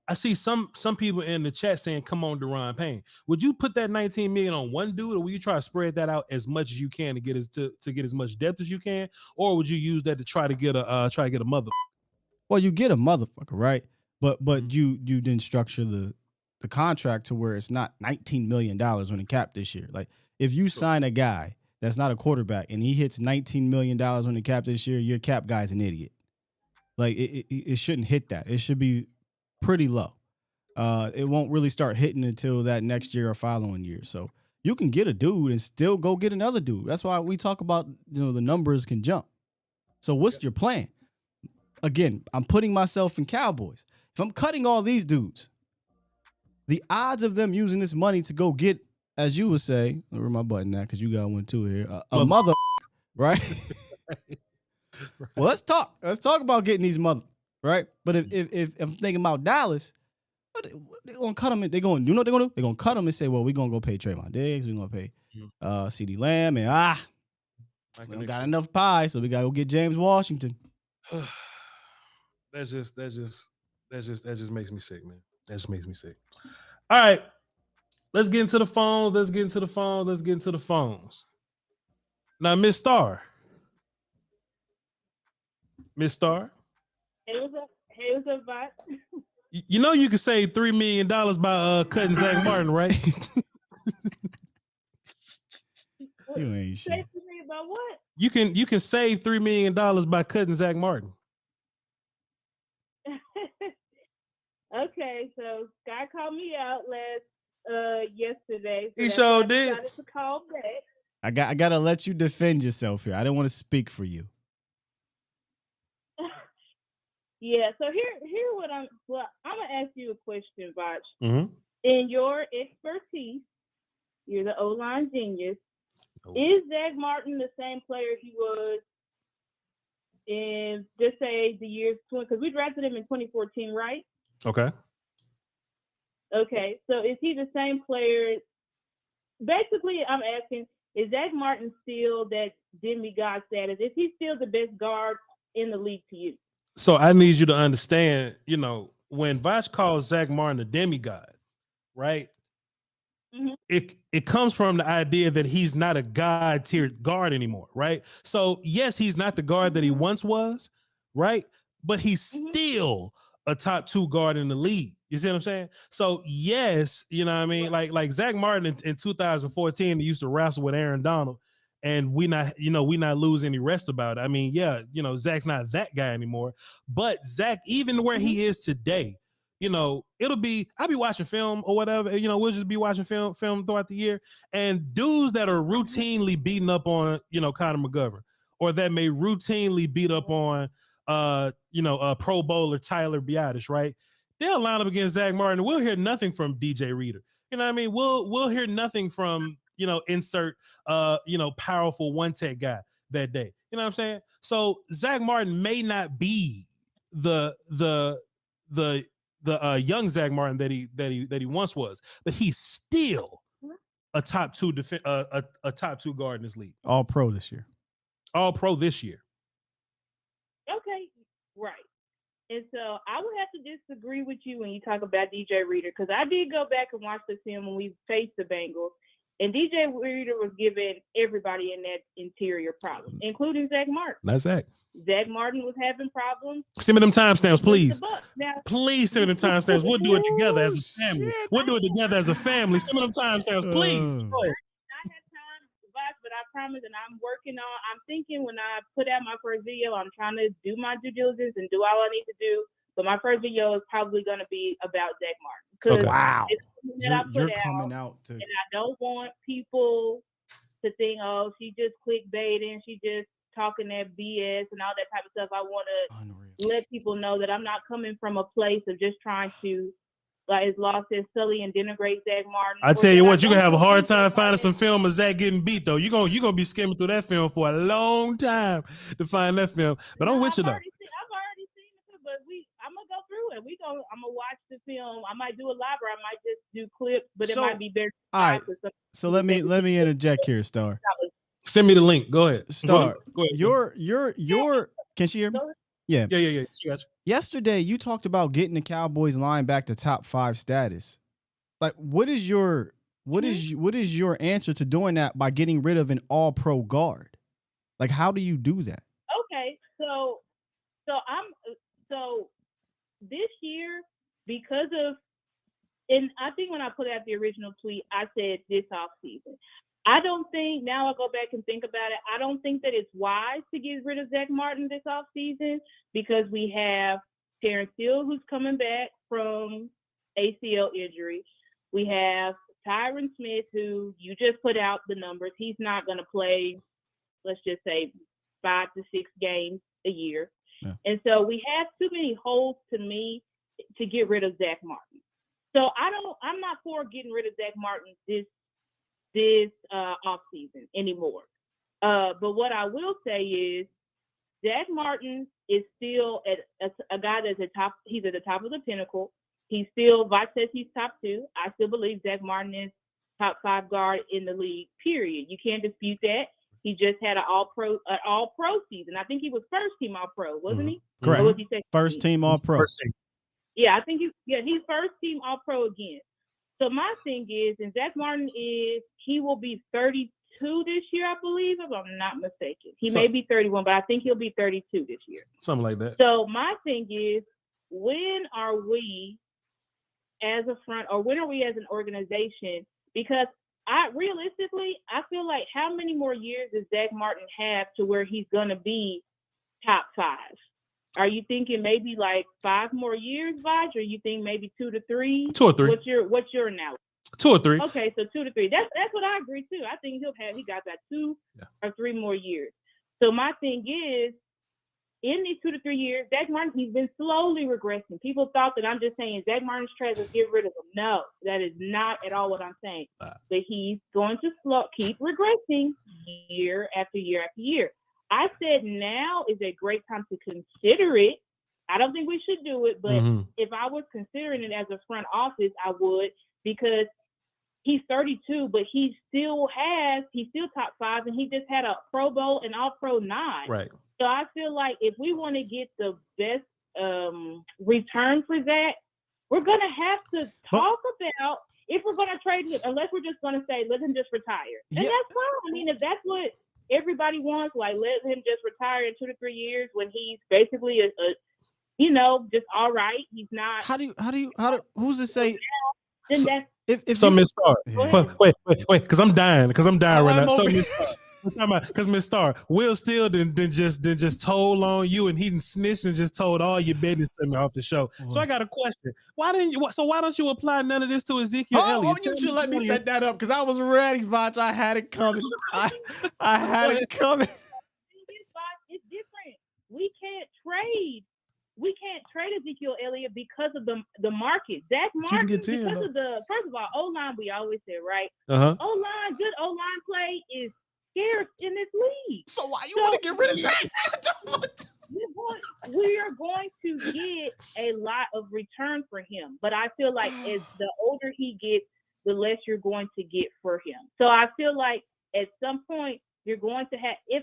I see some people in the chat saying, "Come on, Daron Payne." Would you put that 19 million on one dude, or will you try to spread that out as much as you can to get as much depth as you can, or would you use that to try to get a mother? Well, you get a motherfucker, right? But you didn't structure the contract to where it's not $19 million on the cap this year. Like if you sign a guy that's not a quarterback and he hits $19 million on the cap this year, your cap guy's an idiot. Like it shouldn't hit that. It should be pretty low. It won't really start hitting until that next year or following year. So you can get a dude and still go get another dude. That's why we talk about, the numbers can jump. So what's your plan? Again, I'm putting myself in Cowboys. If I'm cutting all these dudes, the odds of them using this money to go get, as you would say, where my button at? Because you got one too here. A mother, right? Well, let's talk. Let's talk about getting these mother. Right, but if I'm thinking about Dallas, they're gonna cut them. They're going. You know what they're gonna do? They're gonna cut them and say, "Well, we're gonna go pay Trayvon Diggs. We're gonna pay CeeDee Lamb, and we don't got enough pie, so we gotta go get James Washington." That just makes me sick, man. That just makes me sick. All right, let's get into the phones. Now, Miss Star. Hey, what's up, Voch? You know you can save $3 million by cutting Zack Martin, right? You ain't shit. About what? You can save $3 million by cutting Zack Martin. Okay, so Sky called me out yesterday. So He that's sure why I did. decided to call back. I gotta let you defend yourself here. I didn't want to speak for you. Yeah, so here what I'm gonna ask you a question, Voch. Mm-hmm. In your expertise, you're the O-line genius. Oh. Is Zack Martin the same player he was in, just say, the years 20? Because we drafted him in 2014, right? Okay. Okay, so is he the same player? Basically, I'm asking, is Zack Martin still that demigod status? Is he still the best guard in the league to you? So I need you to understand, when Voch calls Zack Martin a demigod, right? Mhm. It comes from the idea that he's not a god tiered guard anymore, right? So yes, he's not the guard that he once was, right? But he's still a top 2 guard in the league. You see what I'm saying? So yes, you know what I mean? Like Zack Martin in 2014, he used to wrestle with Aaron Donald, and we not lose any rest about it. I mean, yeah, Zach's not that guy anymore. But Zack, even where he is today, I'll be watching film or whatever, we'll just be watching film throughout the year, and dudes that are routinely beating up on, Connor McGovern, or that may routinely beat up on, Pro Bowler Tyler Biadasz, right? They'll line up against Zack Martin. We'll hear nothing from DJ Reader. You know what I mean? We'll hear nothing from, insert, powerful one-tech guy that day. You know what I'm saying? So Zack Martin may not be the young Zack Martin that he once was, but he's still a top 2 a top 2 guard in this league. All pro this year. All pro this year. Okay, right. And so I would have to disagree with you when you talk about DJ Reader, because I did go back and watch the film when we faced the Bengals, and DJ Reader was giving everybody in that interior problems, including Zack Martin. That's Zack. Zack Martin was having problems. Send me them timestamps, please. Now, Please send me them timestamps. We'll do it together as a family. We'll do it together as a family. Send me them timestamps, please. I have time, but I promise, and I'm thinking when I put out my first video, I'm trying to do my due diligence and do all I need to do. But my first video is probably going to be about Zack Martin. Okay. Wow. You're coming out to, and I don't want people to think, oh, she just clickbaiting, she just talking that BS and all that type of stuff. I want to let people know that I'm not coming from a place of just trying to, like his law says, sully and denigrate Zack Martin. I tell you what, you're gonna have a hard time finding some film of Zack getting beat, though. You're gonna be skimming through that film for a long time to find that film. But I'm with you though. I've already seen it, but I'm gonna go through it. I'm gonna watch the film. I might do a live, or I might just do clips, but it might be better. All right. So let me interject here, Star. Send me the link. Go ahead. Star. Go ahead. Your can she hear me? Yeah. Yeah. She got you. Yesterday, you talked about getting the Cowboys line back to top 5 status. Like, what is your answer to doing that by getting rid of an all-pro guard? Like, how do you do that? Okay, so this year, because of, and I think when I put out the original tweet, I said this offseason. I don't think, now I go back and think about it, I don't think that it's wise to get rid of Zack Martin this offseason, because we have Steele, who's coming back from ACL injury. We have Tyron Smith, who you just put out the numbers. He's not going to play, let's just say, 5 to 6 games a year. Yeah. And so we have too many holes to me to get rid of Zack Martin. So I'm not for getting rid of Zack Martin this offseason anymore. But what I will say is Zack Martin is still a guy that's he's at the top of the pinnacle. He's still, Voch says he's top 2. I still believe Zack Martin is top 5 guard in the league, period. You can't dispute that. He just had an all-pro season. I think he was first team all-pro, wasn't he? Correct. Or was he first team all-pro. Yeah, I think he's first team all-pro again. So my thing is, and Zack Martin he will be 32 this year, I believe, if I'm not mistaken. He may be 31, but I think he'll be 32 this year. Something like that. So my thing is, when are we as a front, or when are we as an organization? Because I feel like how many more years does Zack Martin have to where he's going to be top 5? Are you thinking maybe like 5 more years, Voch, or you think maybe 2 to 3? 2 or 3. What's your analysis? 2 or 3. Okay, so 2 to 3. That's what I agree too. I think he got that 2 or 3 more years. So my thing is, in these 2 to 3 years, Zack Martin, he's been slowly regressing. People thought that I'm just saying Zack Martin's trash, let's get rid of him. No, that is not at all what I'm saying. But he's going to keep regressing year after year after year. I said now is a great time to consider it. I don't think we should do it, but if I was considering it as a front office, I would, because he's 32, but he's still top 5, and he just had a Pro Bowl and All-Pro nod. Right. So I feel like if we want to get the best return for that, we're going to have to talk about if we're going to trade him, unless we're just going to say, let him just retire. And that's fine. I mean, if that's what everybody wants, like, let him just retire in 2 to 3 years when he's basically just all right. He's not. Who's to say? Then that's. If so, Miss Star, wait, because I'm dying right now. So, because Miss Star, Will Steele then just told on you, and he done snitched and just told all your business to me off the show. So I got a question: why don't you apply none of this to Ezekiel Elliott? You should let me set that up, because I was ready, Voch. I had it coming. I had it coming. It's different. We can't trade Ezekiel Elliott because of the market. Zack Martin, because of first of all, O-line, we always say, right? O-line, good O-line play is scarce in this league. So why you want to get rid of Zack? We are going to get a lot of return for him, but I feel like as the older he gets, the less you're going to get for him. So I feel like at some point you're going to have, if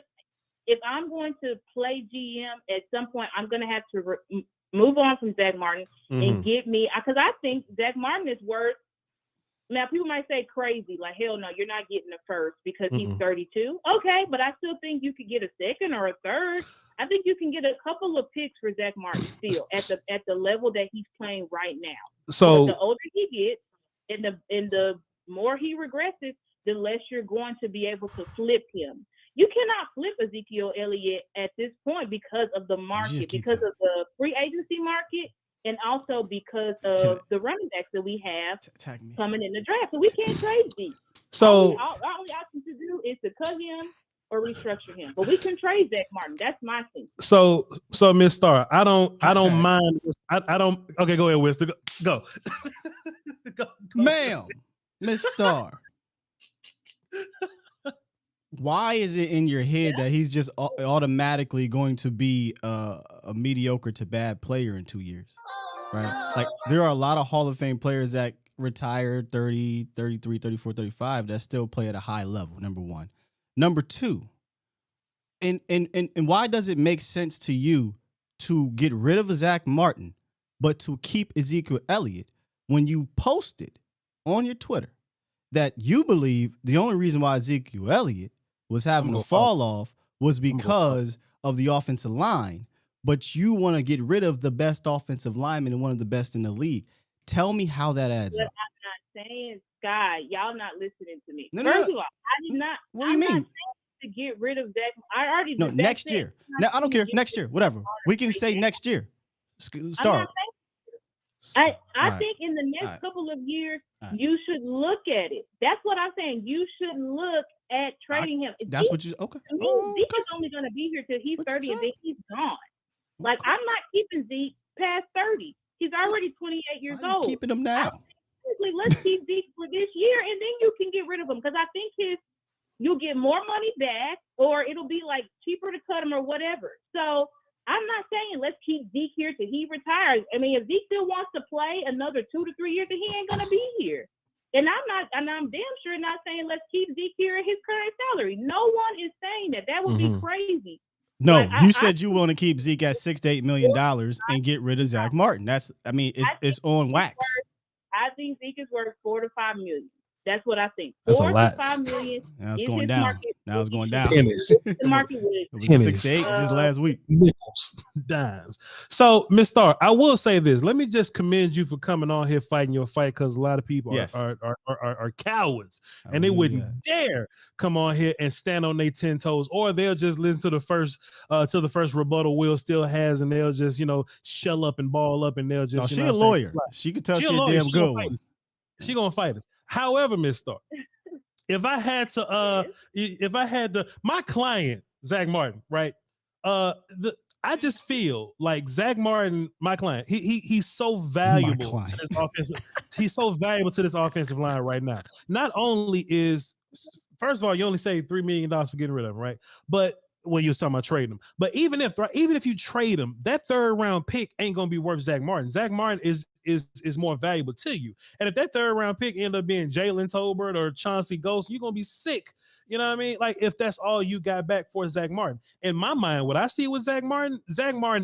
I'm going to play GM, at some point I'm going to have to move on from Zack Martin and get me, because I think Zack Martin is worth, now people might say crazy, like, hell no, you're not getting a first because he's 32. Okay, but I still think you could get a second or a third. I think you can get a couple of picks for Zack Martin still at the level that he's playing right now. So the older he gets and the more he regresses, the less you're going to be able to flip him. You cannot flip Ezekiel Elliott at this point because of the market, because of the free agency market, and also because of the running backs that we have coming in the draft. So we can't trade these. So our only option to do is to cut him or restructure him. But we can trade Zack Martin. That's my thing. So Miss Star, I don't mind. I don't. Okay, go ahead, Winston. Go. Go, ma'am, Miss Star. Why is it in your head that he's just automatically going to be a mediocre to bad player in 2 years? Right? Like, there are a lot of Hall of Fame players that retired 30, 33, 34, 35 that still play at a high level, number one. Number two, and why does it make sense to you to get rid of Zack Martin, but to keep Ezekiel Elliott when you posted on your Twitter that you believe the only reason why Ezekiel Elliott was having a fall off was because of the offensive line, but you want to get rid of the best offensive lineman and one of the best in the league? Tell me how that adds up. I'm not saying, Sky, y'all not listening to me. No, First of all, I did not. What do you mean? To get rid of Zack, I already did. No, next year. Now I don't care. Next year, whatever. We can say next year. Start. I think in the next couple of years, you should look at it. That's what I'm saying. You should look at trading him. That's what you okay. Zeke is only going to be here till he's 30 and then he's gone. Like, I'm not keeping Zeke past 30. He's already 28 years old. Keeping him now. Let's keep Zeke for this year, and then you can get rid of him, because I think you'll get more money back, or it'll be like cheaper to cut him or whatever. So I'm not saying let's keep Zeke here till he retires. I mean, if Zeke still wants to play another 2 to 3 years, then he ain't gonna be here. And I'm damn sure not saying let's keep Zeke here at his current salary. No one is saying that. That would be crazy. No, you said you want to keep Zeke at $6 to $8 million and get rid of Zack Martin. It's on wax. I think Zeke is worth $4 to $5 million. That's what I think. That's 4 a lot. to $5 million. Now it's going down. Now it's going down. Pennies. The market would. It was Pennies. 6 to 8 just last week. Nickels, dimes. So, Miss Star, I will say this. Let me just commend you for coming on here fighting your fight, because a lot of people are cowards, and they wouldn't dare come on here and stand on their 10 toes, or they'll just listen to the first rebuttal Will still has, and they'll just shell up and ball up, and they'll just. No, she a lawyer. She could tell she a damn good one. She gonna fight us. However, Miss Star, if I had to, my client, Zack Martin, right? I just feel like Zack Martin, my client, he's so valuable to this offensive. He's so valuable to this offensive line right now. Not only first of all, you only saved $3 million for getting rid of him, right? But when you was talking about trading him, but even if you trade him, that 3rd round pick ain't gonna be worth Zack Martin. Zack Martin is more valuable to you. And if that 3rd round pick end up being Jalen Tolbert or Chauncey Ghost, you're gonna be sick. You know what I mean? Like, if that's all you got back for Zack Martin. In my mind, what I see with Zack Martin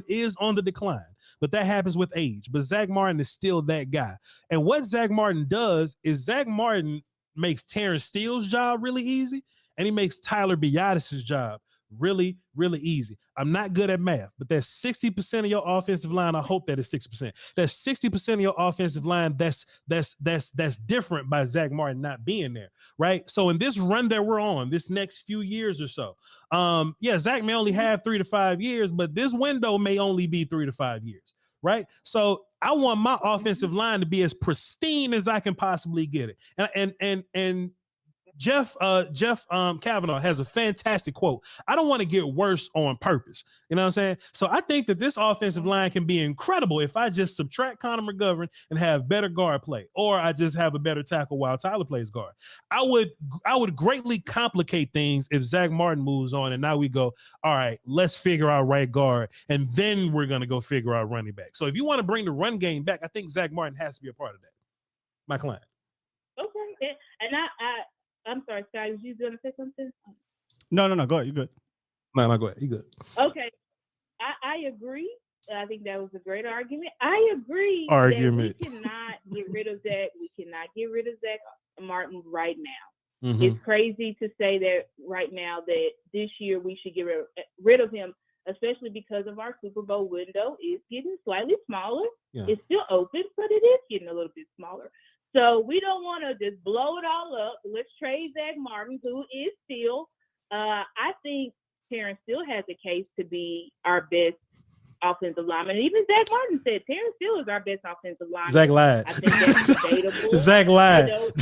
is on the decline, but that happens with age. But Zack Martin is still that guy. And what Zack Martin does is Zack Martin makes Terrence Steele's job really easy, and he makes Tyler Biadasz' job really, really easy. I'm not good at math, but that's 60% of your offensive line. I hope that is 6%. That's 60% of your offensive line. That's different by Zack Martin not being there, right? So in this run that we're on, this next few years or so, Zack may only have 3 to 5 years, but this window may only be 3 to 5 years, right? So I want my offensive line to be as pristine as I can possibly get it, and Jeff Kavanaugh has a fantastic quote. I don't want to get worse on purpose. You know what I'm saying? So I think that this offensive line can be incredible if I just subtract Connor McGovern and have better guard play, or I just have a better tackle while Tyler plays guard. I would greatly complicate things if Zack Martin moves on and now we go, all right, let's figure out right guard, and then we're going to go figure out running back. So if you want to bring the run game back, I think Zack Martin has to be a part of that. My client. Okay. And I'm sorry, Scott, was you going to say something? No. Go ahead. You good. No, go ahead. You good. Okay. I agree. I think that was a great argument. I agree that we cannot get rid of Zack. We cannot get rid of Zack Martin right now. Mm-hmm. It's crazy to say that right now that this year we should get rid of him, especially because of our Super Bowl window is getting slightly smaller. Yeah. It's still open, but it is getting a little bit smaller. So we don't want to just blow it all up. Let's trade Zack Martin, who is still, I think Terrence still has a case to be our best offensive lineman. And even Zack Martin said Terrence still is our best offensive lineman. Zack lied. I think that's debatable. Zack lied. Okay,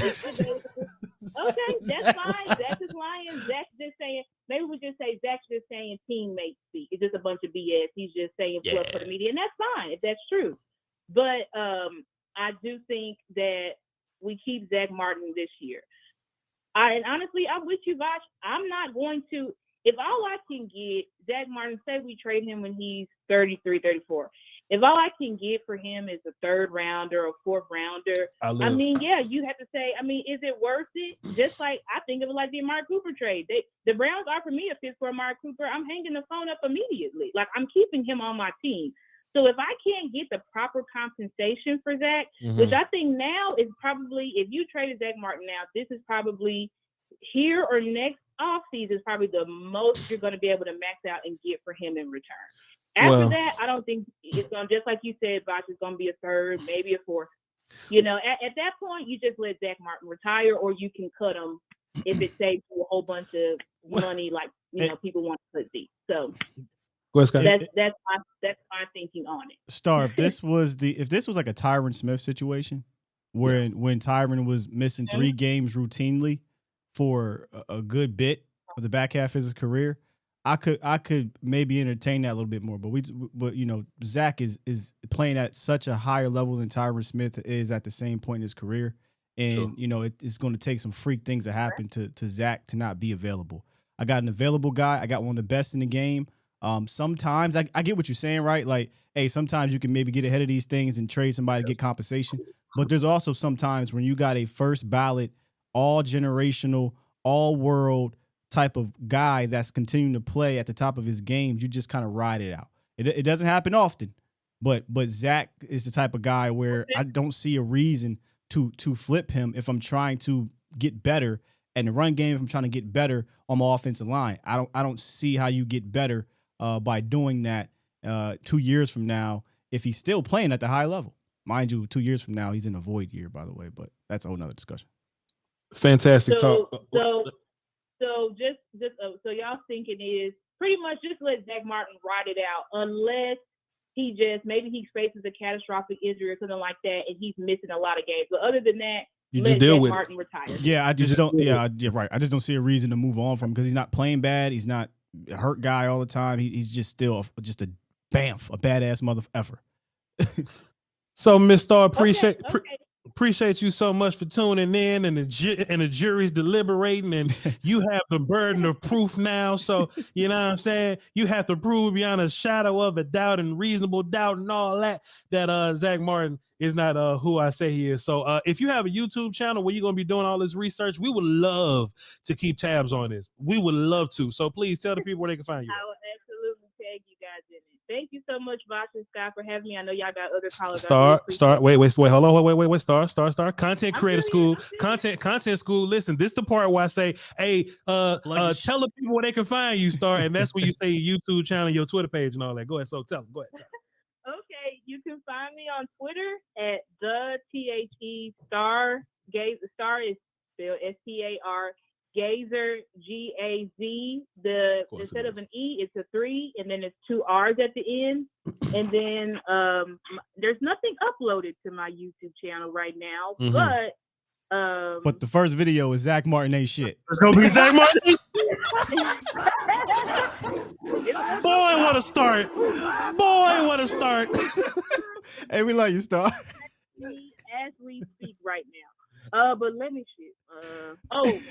that's fine. Zack is lying. Zack's just saying, maybe we just say Zack's just saying teammates speak. It's just a bunch of BS. He's just saying fluff for the media, and that's fine if that's true. But I do think that we keep Zack Martin this year. And honestly, I'm with you, Voch. I'm not going to, if all I can get, Zack Martin, say we trade him when he's 33, 34. If all I can get for him is a 3rd rounder or 4th rounder, I mean, yeah, you have to say, I mean, is it worth it? Just like, I think of it like the Amari Cooper trade. The Browns offered me a fifth for Amari Cooper. I'm hanging the phone up immediately. Like, I'm keeping him on my team. So if I can't get the proper compensation for Zack, which I think now is probably, if you traded Zack Martin now, this is probably here or next offseason is probably the most you're going to be able to max out and get for him in return. After that, I don't think it's going to, just like you said, Voch, it's going to be a 3rd, maybe a 4th. You know, at that point, you just let Zack Martin retire, or you can cut him if it saves you a whole bunch of money, like, you know, people want to put deep. So that's my thinking on it. Star, if this was like a Tyron Smith situation, where when Tyron was missing 3 games routinely for a good bit of the back half of his career, I could maybe entertain that a little bit more. But you know, Zack is playing at such a higher level than Tyron Smith is at the same point in his career, and you know it's going to take some freak things to happen to Zack to not be available. I got an available guy. I got one of the best in the game. Sometimes I get what you're saying, right? Like, hey, sometimes you can maybe get ahead of these things and trade somebody to get compensation. But there's also sometimes when you got a first ballot, all generational, all world type of guy that's continuing to play at the top of his game, you just kind of ride it out. It doesn't happen often, but Zack is the type of guy where I don't see a reason to flip him if I'm trying to get better And the run game, if I'm trying to get better on my offensive line, I don't see how you get better by doing that 2 years from now if he's still playing at the high level. Mind you, 2 years from now, he's in a void year, by the way, but that's a whole nother discussion. Fantastic talk. So y'all thinking is pretty much just let Zack Martin ride it out unless maybe he faces a catastrophic injury or something like that and he's missing a lot of games. But other than that, let Zack Martin retire. Yeah, I just don't. Yeah, right. I just don't see a reason to move on from him because he's not playing bad. He's not a hurt guy all the time. He's just still just a badass mother effer. So, Miss Star, appreciate you so much for tuning in, and the jury's deliberating, and you have the burden of proof now. So, you know what I'm saying? You have to prove beyond a shadow of a doubt and reasonable doubt and all that Zack Martin is not who I say he is. So, if you have a YouTube channel where you're going to be doing all this research, we would love to keep tabs on this. We would love to. So, please tell the people where they can find you. I will absolutely tag you guys in it. Thank you so much, Voch and Scott, for having me. I know y'all got other callers. Wait, Star. Content creator school. Content school. Listen, this is the part where I say, hey, tell the people where they can find you, Star. And that's when you say your YouTube channel, your Twitter page, and all that. Go ahead. So tell them. Go ahead. Okay, you can find me on Twitter at the Star. Star is spelled STAR. Gazer, GAZ. Instead of an E, it's a 3, and then it's 2 R's at the end. And then there's nothing uploaded to my YouTube channel right now, but the first video is Zack Martin ain't shit. It's gonna be Zack Martin. Boy, what a start! Hey, we love you, Star. As we speak right now. But let me see.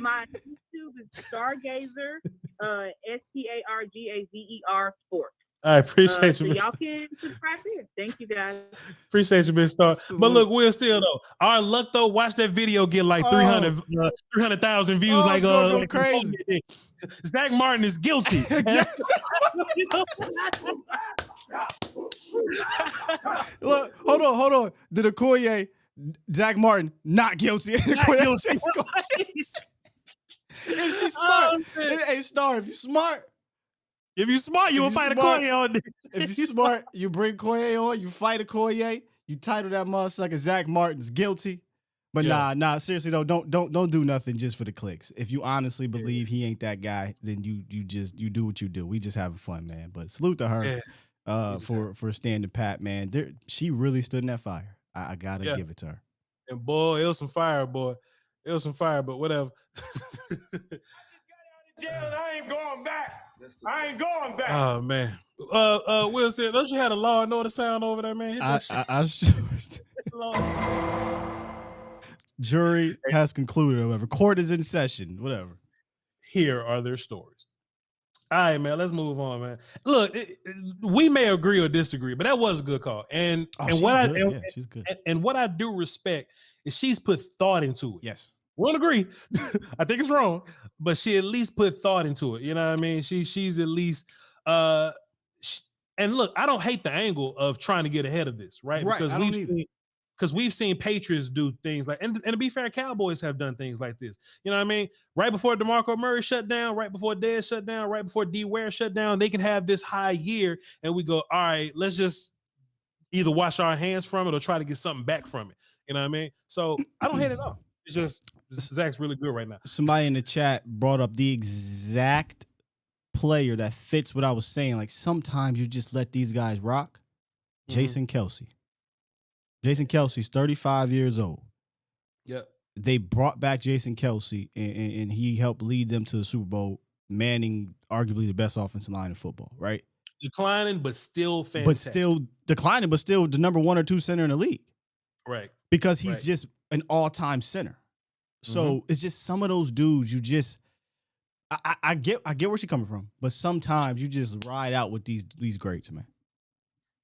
My YouTube is Stargazer, STARGAZER Sports. I appreciate you. So y'all can subscribe here. Thank you, guys. Appreciate you, Miss Star. But look, we're still though. Our luck though. Watch that video get like 300,000 views. Like crazy. Zack Martin is guilty. Look, hold on. Did Okoye? Zack Martin not guilty. If she's smart, hey Star, if you smart, you will fight Okoye on this. If you're smart, you bring Okoye on, you fight Okoye, you title that motherfucker Zack Martin's guilty. But nah, seriously though, don't do nothing just for the clicks. If you honestly believe he ain't that guy, then you do what you do. We just having fun, man. But salute to her for standing pat, man. She really stood in that fire. I gotta give it to her. And boy, it was some fire, but whatever. I ain't going back. Oh man. Will said, don't you have a Law and Order sound over there, man? I sure. Jury has concluded, or whatever. Court is in session, whatever. Here are their stories. All right, man, let's move on, man. Look, we may agree or disagree, but that was a good call. And she's good. And what I do respect is she's put thought into it. Yes. We don't agree. I think it's wrong, but she at least put thought into it. You know what I mean? She's at least and look, I don't hate the angle of trying to get ahead of this, right? Because we've seen Patriots do things like, and to be fair, Cowboys have done things like this. You know what I mean? Right before DeMarco Murray shut down, right before Dez shut down, right before D. Ware shut down, they can have this high year, and we go, all right, let's just either wash our hands from it or try to get something back from it. You know what I mean? So I don't hate it at all. It's just Zach's really good right now. Somebody in the chat brought up the exact player that fits what I was saying. Like sometimes you just let these guys rock. Jason Kelce. Jason Kelce's 35 years old. Yep. They brought back Jason Kelce, and he helped lead them to the Super Bowl, manning arguably the best offensive line in football, right? Declining, but still fantastic. But still the number 1 or 2 center in the league. Right. Because he's just an all-time center. So it's just some of those dudes you just I get where she's coming from, but sometimes you just ride out with these greats, man.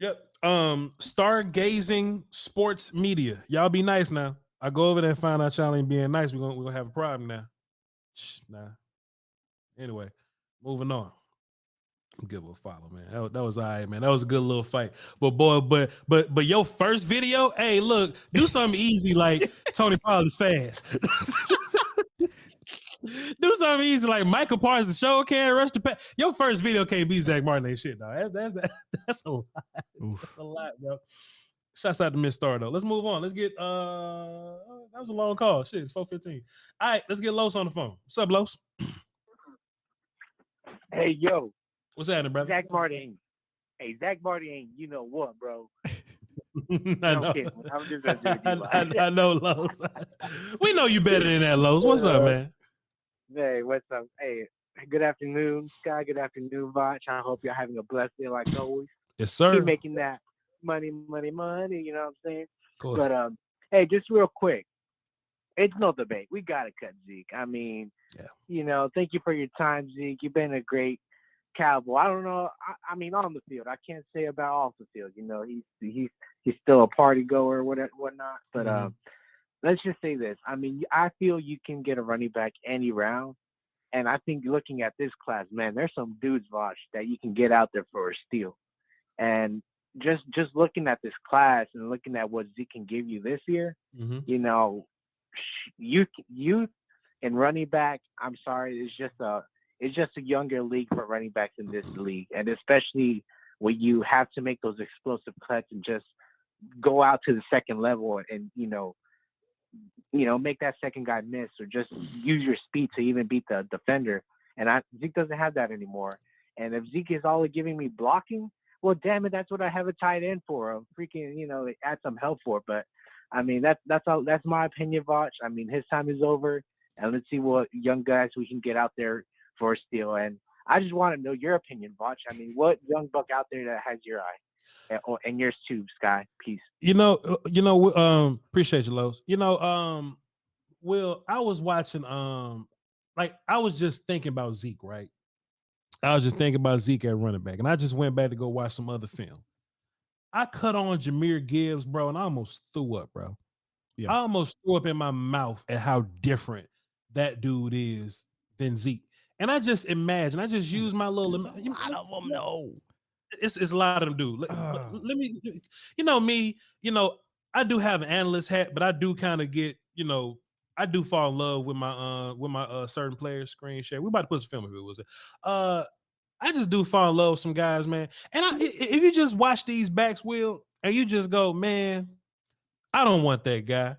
Yep. Stargazing Sports Media. Y'all be nice now. I go over there and find out y'all ain't being nice. We're gonna have a problem now. Nah. Anyway, moving on. Give a follow, man. That was all right, man. That was a good little fight. But boy, but your first video, hey, look, do something easy like Tony Pollard's fast. Do something easy like Michael Parsons show can't rush the pass. Your first video can't be Zack Martin ain't shit, dog. That's a lot. Oof. That's a lot, bro. Shouts out to Miss Star though. Let's move on. Let's get that was a long call. Shit, it's 4:15. All right, let's get Los on the phone. What's up, Los? Hey, yo. What's happening, brother? Zack Martin. Hey, Zack Martin ain't you know what, bro. I know. I'm just messing with you. I know, Los. We know you better than that, Los. What's up, man? Hey, what's up? Hey, good afternoon, Sky. Good afternoon, Voch. I hope you're having a blessed day like always. Yes, sir. Keep making that money, you know what I'm saying? Of course. But hey, just real quick. It's no debate. We gotta cut Zeke. I mean, thank you for your time, Zeke. You've been a great Cowboy. I don't know. I mean, on the field, I can't say about off the field. He's still a party goer, whatnot. But let's just say this. I mean, I feel you can get a running back any round, and I think looking at this class, man, there's some dudes, Voch, that you can get out there for a steal. And just looking at this class and looking at what Zeke can give you this year, youth and running back. I'm sorry, it's just a younger league for running backs in this league, and especially when you have to make those explosive cuts and just go out to the second level and make that second guy miss or just use your speed to even beat the defender. And Zeke doesn't have that anymore. And if Zeke is only giving me blocking, well, damn it, that's what I have a tight end for. I'm freaking, add some help for. But I mean, that's my opinion, Voch. I mean, his time is over, and let's see what young guys we can get out there for a steal. And I just want to know your opinion, Voch. I mean, what young buck out there that has your eye, and yours too, Sky? Peace. Appreciate you, Los. Will, I was watching, I was just thinking about Zeke, right? I was just thinking about Zeke at running back, and I just went back to go watch some other film. I cut on Jahmyr Gibbs, bro, and I almost threw up, bro. Yeah. I almost threw up in my mouth at how different that dude is than Zeke. And I just imagine, I just use my little. There's a lot of them, though. It's a lot of them, dude. Let me, me, I do have an analyst hat, but I do kind of get, I do fall in love with my certain players. Screen share. We about to put some film if it was it. I just do fall in love with some guys, man. And if you just watch these backs, Will, and you just go, man, I don't want that guy.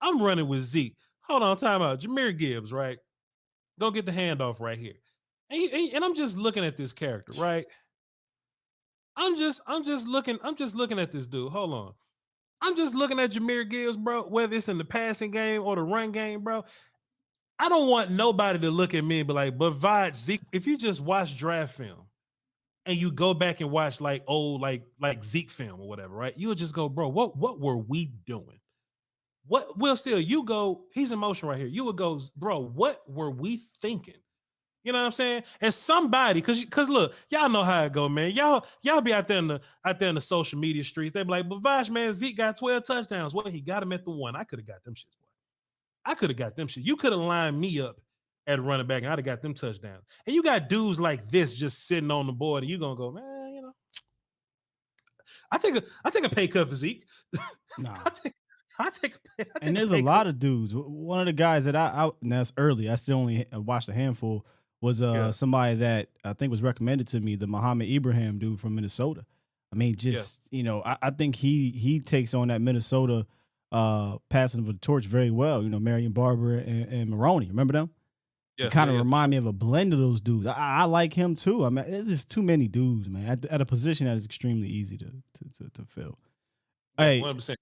I'm running with Zeke. Hold on, time out. Jahmyr Gibbs, right? Go get the handoff right here. And I'm just looking at this character, right? I'm just looking at this dude. Hold on. I'm just looking at Jahmyr Gibbs, bro, whether it's in the passing game or the run game, bro. I don't want nobody to look at me and be like, but Voch, Zeke, if you just watch draft film and you go back and watch like old, like Zeke film or whatever, right? You'll just go, bro, what were we doing? What Will Steele, you go, he's in motion right here. You would go, bro, what were we thinking? You know what I'm saying? And somebody, cause look, y'all know how it go, man. Y'all be out there in the social media streets. They be like, but Voch, man, Zeke got 12 touchdowns. Well, he got him at the one. I could have got them shits, boy. I could have got them shit. You could have lined me up at running back, and I'd have got them touchdowns. And you got dudes like this just sitting on the board, and you gonna go, man, I take a pay cut for Zeke. Nah. I take and there's a lot of dudes. One of the guys that and that's early. I still only watched a handful. Was somebody that I think was recommended to me, the Muhammad Ibrahim dude from Minnesota. I mean, I think he takes on that Minnesota passing of the torch very well. Marion Barber and Maroney. Remember them? Yeah, kind of remind me of a blend of those dudes. I like him too. I mean, there's just too many dudes, man. At a position that is extremely easy to fill. Hey, 100%.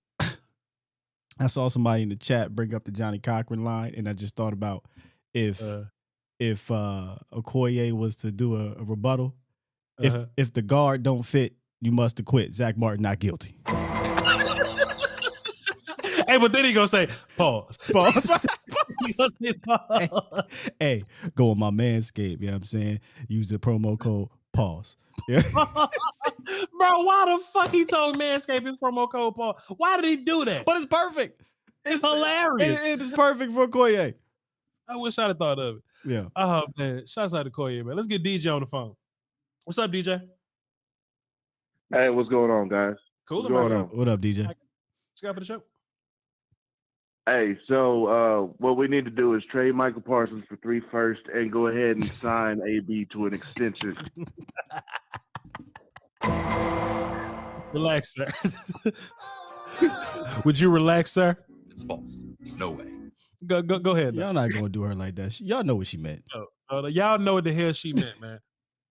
I saw somebody in the chat bring up the Johnny Cochran line, and I just thought about if Okoye was to do a rebuttal, if the guard don't fit, you must have quit. Zack Martin not guilty. Hey, but then he gonna say, pause. Hey, go on my Manscaped, you know what I'm saying? Use the promo code pause. Yeah. Bro, why the fuck he told Manscaped his promo code pause? Why did he do that? But it's perfect. It's hilarious. It is perfect for Okoye. I wish I'd have thought of it. Yeah. Oh, man. Shouts out to Okoye, man. Let's get DJ on the phone. What's up, DJ? Hey, what's going on, guys? Cool. What's going on? What up, DJ? What you got for the show? Hey, so what we need to do is trade Michael Parsons for 3 firsts and go ahead and sign AB to an extension. Relax, sir. Would you relax, sir? It's false. No way. Go ahead. Y'all not gonna do her like that. Y'all know what she meant. Y'all know what the hell she meant, man.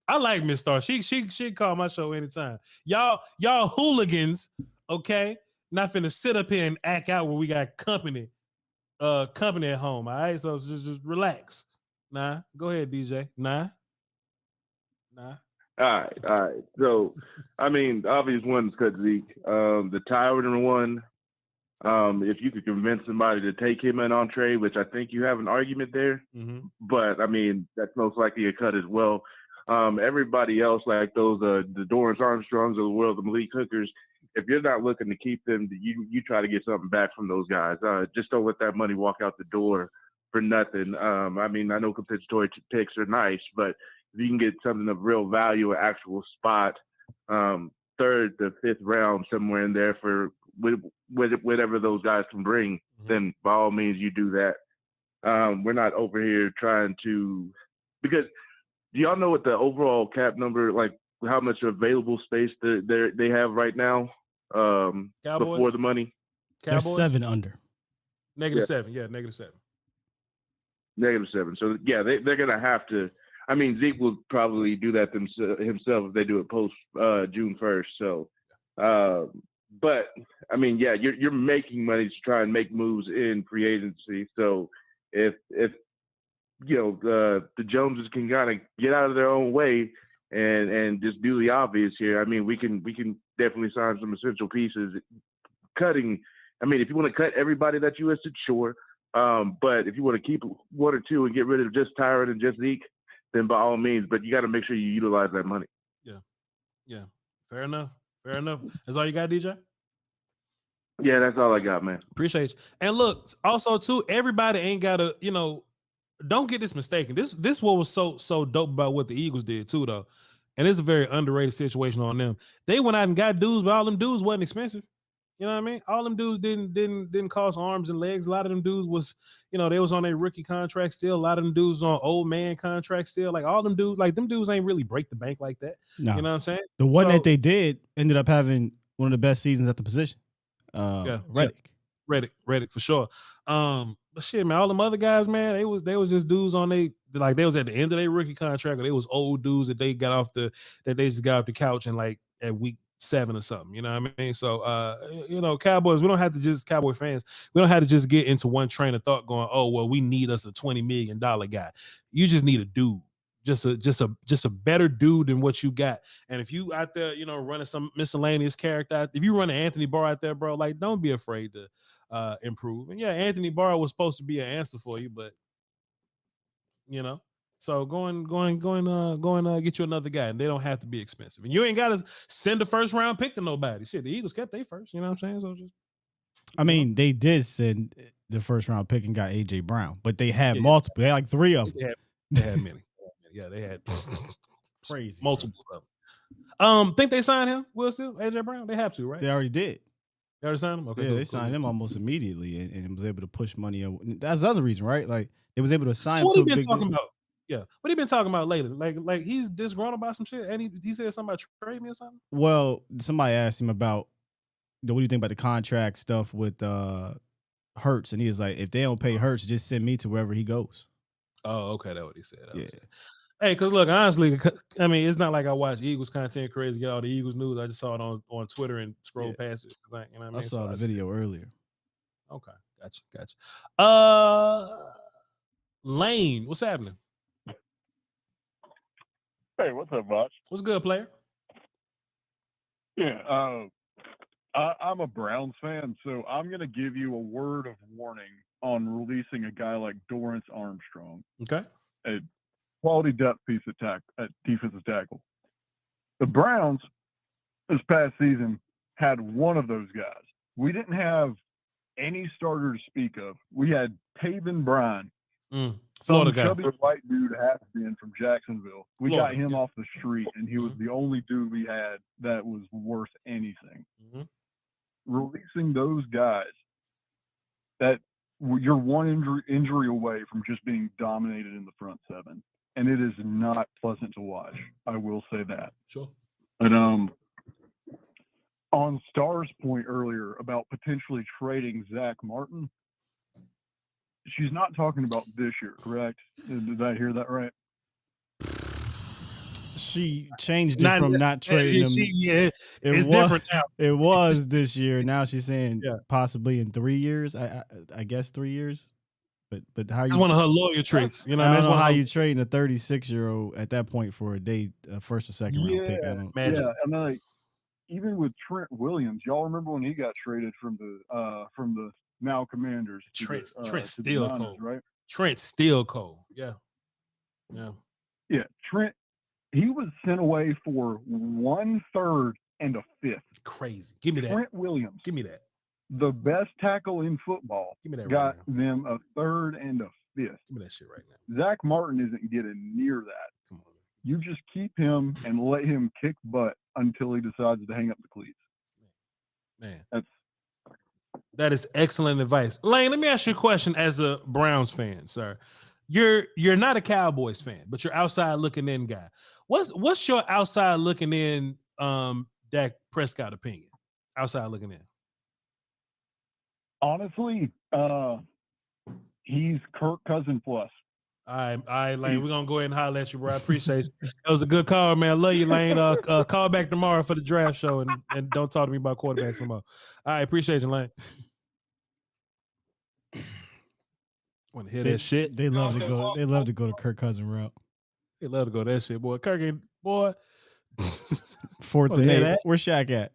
I like Miss Star. She call my show anytime. Y'all hooligans, okay? Not finna sit up here and act out when we got company at home. All right, so just relax. Nah, go ahead, DJ. Nah. All right. So, I mean, the obvious one is cut Zeke. The Tyron one, if you could convince somebody to take him in on trade, which I think you have an argument there, but I mean, that's most likely a cut as well. Everybody else, like those, the Dorance Armstrongs of the world, the Malik Hookers, if you're not looking to keep them, you try to get something back from those guys. Just don't let that money walk out the door for nothing. I mean, I know compensatory picks are nice, but if you can get something of real value, an actual spot, 3rd to 5th round, somewhere in there for whatever those guys can bring, then by all means you do that. We're not over here trying to, because do y'all know what the overall cap number, like how much available space they have right now before the money? They're 7 under. -7. Yeah, -7. -7. So yeah, they're gonna have to. I mean, Zeke will probably do that himself if they do it post June 1st. So, but I mean, yeah, you're making money to try and make moves in free agency. So if you know the Joneses can kind of get out of their own way and just do the obvious here, I mean, we can definitely sign some essential pieces. Cutting, I mean, if you want to cut everybody that you listed, sure. But if you want to keep 1 or 2 and get rid of just Tyron and just Zeke, then by all means, but you got to make sure you utilize that money. Yeah. Fair enough. That's all you got, DJ? Yeah, that's all I got, man. Appreciate you. And look, also too, everybody ain't got to, don't get this mistaken. This what was so dope about what the Eagles did too, though. And it's a very underrated situation on them. They went out and got dudes, but all them dudes wasn't expensive. You know what I mean? All them dudes didn't cost arms and legs. A lot of them dudes was, they was on their rookie contract still. A lot of them dudes on old man contract still. Like all them dudes, like them dudes ain't really break the bank like that. No. You know what I'm saying? The one that they did ended up having one of the best seasons at the position. Reddick for sure. But shit, man, all them other guys, man, they was just dudes on they was at the end of their rookie contract, or they was old dudes that they just got off the couch and like at week 7 or something. You know what I mean? So Cowboys, Cowboy fans, we don't have to just get into one train of thought going, oh, well, we need us a $20 million guy. You just need a dude. Just a better dude than what you got. And if you out there, running some miscellaneous character, if you run an Anthony Barr out there, bro, like don't be afraid to improve. And yeah, Anthony Barr was supposed to be an answer for you, but so go and get you another guy, and they don't have to be expensive. And you ain't got to send a 1st round pick to nobody. Shit, the Eagles kept their first. You know what I'm saying? So just. I mean, they did send the 1st round pick and got AJ Brown, but they had multiple. They had like 3 of them. They had many. Yeah, they had crazy multiple of them. Think they signed him? Will Steele, AJ Brown? They have to, right? They already did. They already signed him? Okay. Yeah, cool, they signed him almost immediately and was able to push money. That's the other reason, right? Like they was able to sign him to a big deal. Yeah, what he been talking about lately? Like he's disgruntled about some shit, and he said something about trade me or something. Well, somebody asked him about what do you think about the contract stuff with Hurts, and he was like, if they don't pay Hurts, just send me to wherever he goes. Oh, okay, that's what he said. Hey, because look, honestly, I mean, it's not like I watch Eagles content crazy, get all the Eagles news. I just saw it on Twitter and scroll past it. I saw the video earlier. Okay, gotcha. Lane, what's happening? Hey, what's up, Voch? What's good, player? Yeah, I'm a Browns fan, so I'm going to give you a word of warning on releasing a guy like Dorance Armstrong. Okay. A quality depth piece at defensive tackle. The Browns this past season had one of those guys. We didn't have any starter to speak of. We had Taven Bryan, Florida guy, chubby white dude has been from Jacksonville. We got him off the street, and he was the only dude we had that was worth anything. Releasing those guys, that you're one injury away from just being dominated in the front seven, and it is not pleasant to watch. I will say that. Sure. But on Star's point earlier about potentially trading Zack Martin, she's not talking about this year, correct? Did I hear that right? She changed it from not trading him. It's different now. It was this year. Now she's saying possibly in 3 years. I guess 3 years. But how you? It's one of her lawyer tricks. You know, I don't know how you trading a 36-year-old at that point for a day, first or second round pick. I don't imagine. Yeah, I mean, like, even with Trent Williams, y'all remember when he got traded from the now Commanders? Trent to still Niners, cold, right? Trent still cold. Yeah. Trent. He was sent away for 1/3 and a 5th. Crazy. Give me that. Trent Williams. Give me that. The best tackle in football. Give me that. Got right now. them a 3rd and a 5th. Give me that shit right now. Zack Martin isn't getting near that. Come on. You just keep him and let him kick butt until he decides to hang up the cleats. Man. That is excellent advice. Lane, let me ask you a question as a Browns fan, sir. You're not a Cowboys fan, but you're outside looking in guy. What's your outside looking in Dak Prescott opinion? Outside looking in. Honestly, he's Kirk Cousin plus. All right, Lane. We're gonna go ahead and holler at you, bro. I appreciate you. That was a good call, man. I love you, Lane. Call back tomorrow for the draft show and don't talk to me about quarterbacks no more. All right, appreciate you, Lane. Want to hear that shit? They love to go. They love to go to Kirk Cousin route. They love to go that shit, boy. Kirk ain't boy. 4th and 8. Where's Shaq at?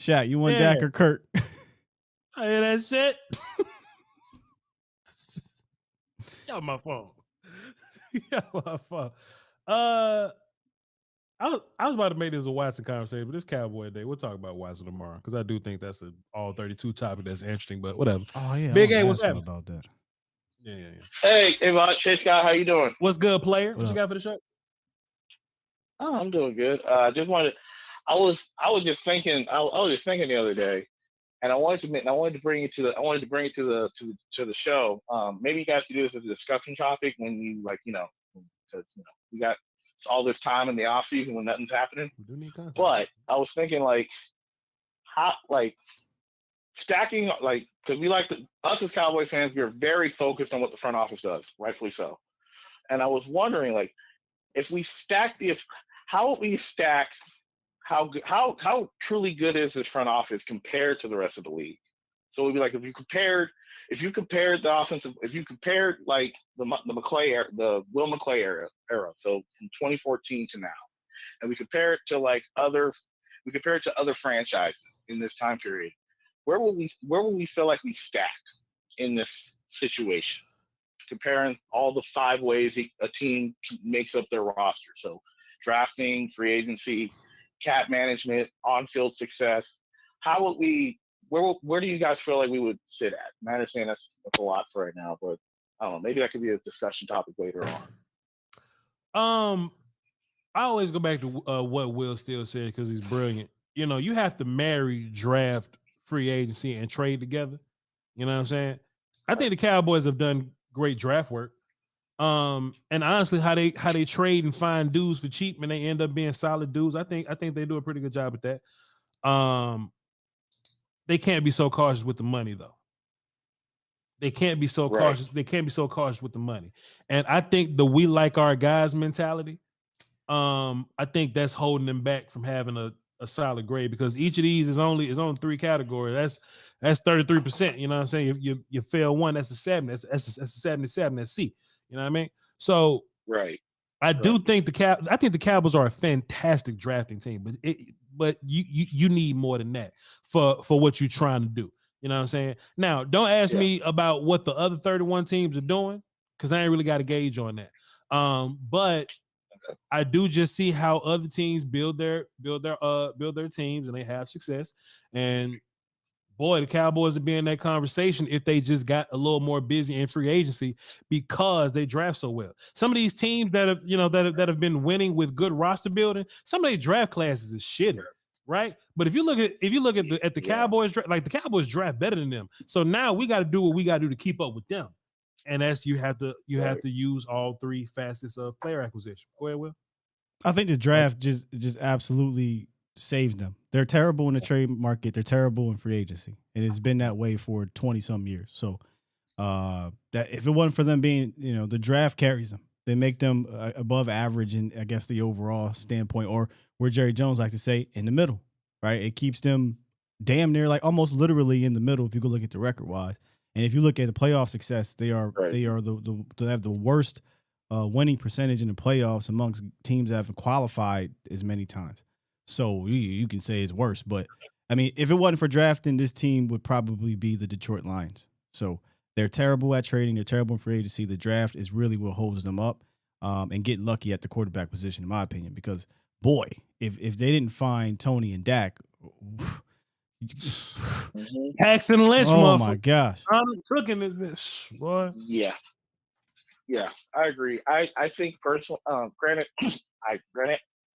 Shaq, you want Dak or Kirk? I hear that shit. Y'all my phone. Y'all my phone. I was about to make this a Watson conversation, but this Cowboy Day, we'll talk about Watson tomorrow because I do think that's an all 32 topic that's interesting. But whatever. Oh yeah, Big A, what's happening about that? Yeah. Hey, Scott, how you doing? What's good, player? What you got for the show? Oh, I'm doing good. I was just thinking the other day, and I wanted to bring it to the show. Maybe you guys could do this as a discussion topic when you we got all this time in the off season when nothing's happening. But I was thinking how stacking, because we us as Cowboy fans, we're very focused on what the front office does, rightfully so. And I was wondering, if we stack how would we stack how truly good is this front office compared to the rest of the league? So it would be if you compared the offensive, if you compared the McClay era, the Will McClay era, so from 2014 to now, and we compare it to other franchises in this time period, where will we feel like we stacked in this situation? Comparing all the 5 ways a team makes up their roster. So drafting, free agency, cap management, on-field success. Where do you guys feel like we would sit at? And I understand that's a lot for right now, but I don't know. Maybe that could be a discussion topic later on. I always go back to what Will Steele said because he's brilliant. You have to marry draft, free agency, and trade together. You know what I'm saying? I think the Cowboys have done great draft work. And honestly, how they trade and find dudes for cheap and they end up being solid dudes. I think they do a pretty good job at that. They can't be so cautious with the money though. They can't be so cautious. They can't be so cautious with the money. And I think the we like our guys mentality. I think that's holding them back from having a solid grade because each of these is only 3 categories. That's 33%. You know what I'm saying? You fail one, that's a 7. That's a 77. That's C. You know what I mean? So I do think the Cowboys are a fantastic drafting team, but you need more than that for what you're trying to do. You know what I'm saying? Now, don't ask me about what the other 31 teams are doing because I ain't really got a gauge on that. But I do just see how other teams build their teams and they have success. And boy, the Cowboys would be in that conversation if they just got a little more busy in free agency because they draft so well. Some of these teams that have been winning with good roster building, some of their draft classes is shitty. right? But if you look at the Cowboys, like the Cowboys draft better than them. So now we got to do what we got to do to keep up with them, and that's you have to use all three facets of player acquisition. Go ahead, Will. I think the draft just absolutely saves them. They're terrible in the trade market. They're terrible in free agency, and it's been that way for 20-some years. So that if it wasn't for them being, the draft carries them. They make them above average in, I guess, the overall standpoint, or where Jerry Jones likes to say, in the middle, right? It keeps them damn near, like almost literally in the middle if you go look at the record-wise. And if you look at the playoff success, they have the worst winning percentage in the playoffs amongst teams that have qualified as many times. So you can say it's worse, but I mean, if it wasn't for drafting, this team would probably be the Detroit Lions. So they're terrible at trading. They're terrible in free agency. The draft is really what holds them up, and getting lucky at the quarterback position, in my opinion, because boy, if they didn't find Tony and Dak, Paxton Lynch, oh my gosh, I'm cooking this bitch, boy. Yeah, I agree. I think personally, granted,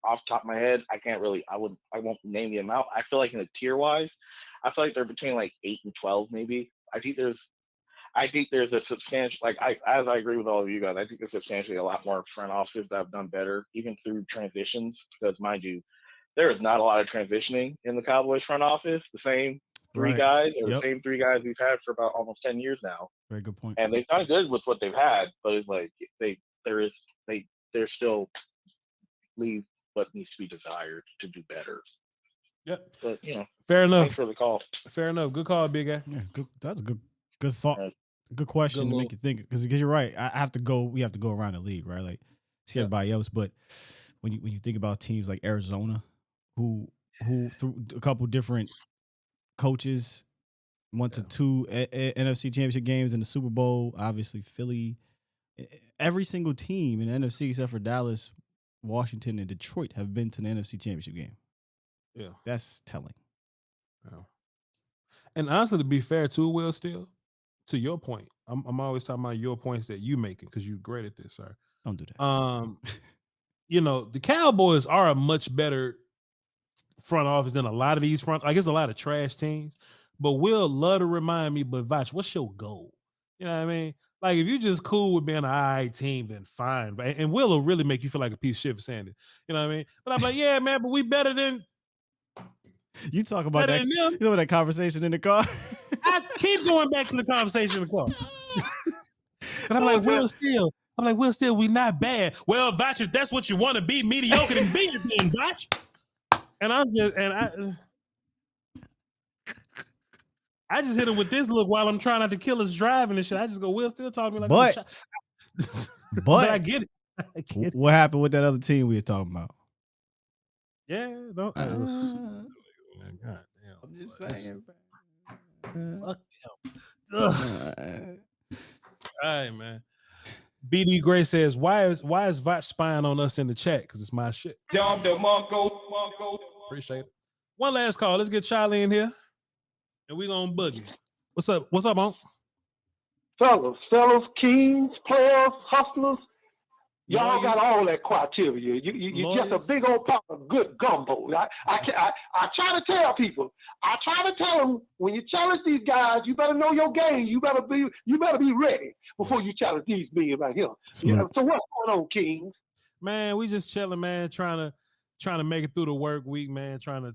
off the top of my head, I won't name the amount. I feel like in the tier wise, I feel like they're between like 8 and 12, maybe. I think there's a substantial, as I agree with all of you guys, I think there's substantially a lot more front offices that have done better, even through transitions, because mind you, there is not a lot of transitioning in the Cowboys front office. The same three guys, or the same three guys we've had for about almost 10 years now. Very good point. And they've done good with what they've had, but it's like they're still leave what needs to be desired to do better. Yep. But fair enough. Thanks for the call. Fair enough. Good call, big guy. Yeah, good. That's a good thought. Good question to make you think, because you're right. We have to go around the league, right? Like see everybody else, but when you think about teams like Arizona, who through a couple different coaches went to 2 NFC Championship games and the Super Bowl, obviously Philly, every single team in the NFC except for Dallas, Washington, and Detroit have been to the NFC Championship game. Yeah, that's telling. Yeah. And honestly, to be fair too, Will, still to your point, I'm always talking about your points that you making because you're great at this, sir. Don't do that. The Cowboys are a much better front office than a lot of these it's a lot of trash teams. But Will love to remind me, but Voch, what's your goal? You know what I mean? Like, if you're just cool with being an all right team, then fine. And Will will really make you feel like a piece of shit for saying it. You know what I mean? But I'm like, yeah, man, but we better than. You talk about that. You know that conversation in the car? I keep going back to the conversation in the car. And I'm like, Will Steele, we not bad. Well, Voch, if that's what you want to be, mediocre, then be it then, Voch. And I just hit him with this look while I'm trying not to kill his driving and shit. I just go, Will Steele talking to me like, but I get it. What happened with that other team we were talking about? Yeah, don't. God damn. I'm just saying. Fuck them. All right, man. BD Gray says, why is Voch spying on us in the chat? Because it's my shit. Appreciate it. One last call. Let's get Charlie in here. And we gonna boogie. What's up? What's up, Unc? Fellas, kings, players, hustlers. Y'all got all that criteria. You just a big old pot of good gumbo. I try to tell people. I try to tell them, when you challenge these guys, you better know your game. You better be ready before you challenge these men right here. Yeah, so what's going on, kings? Man, we just chilling, man. Trying to make it through the work week, man. Trying to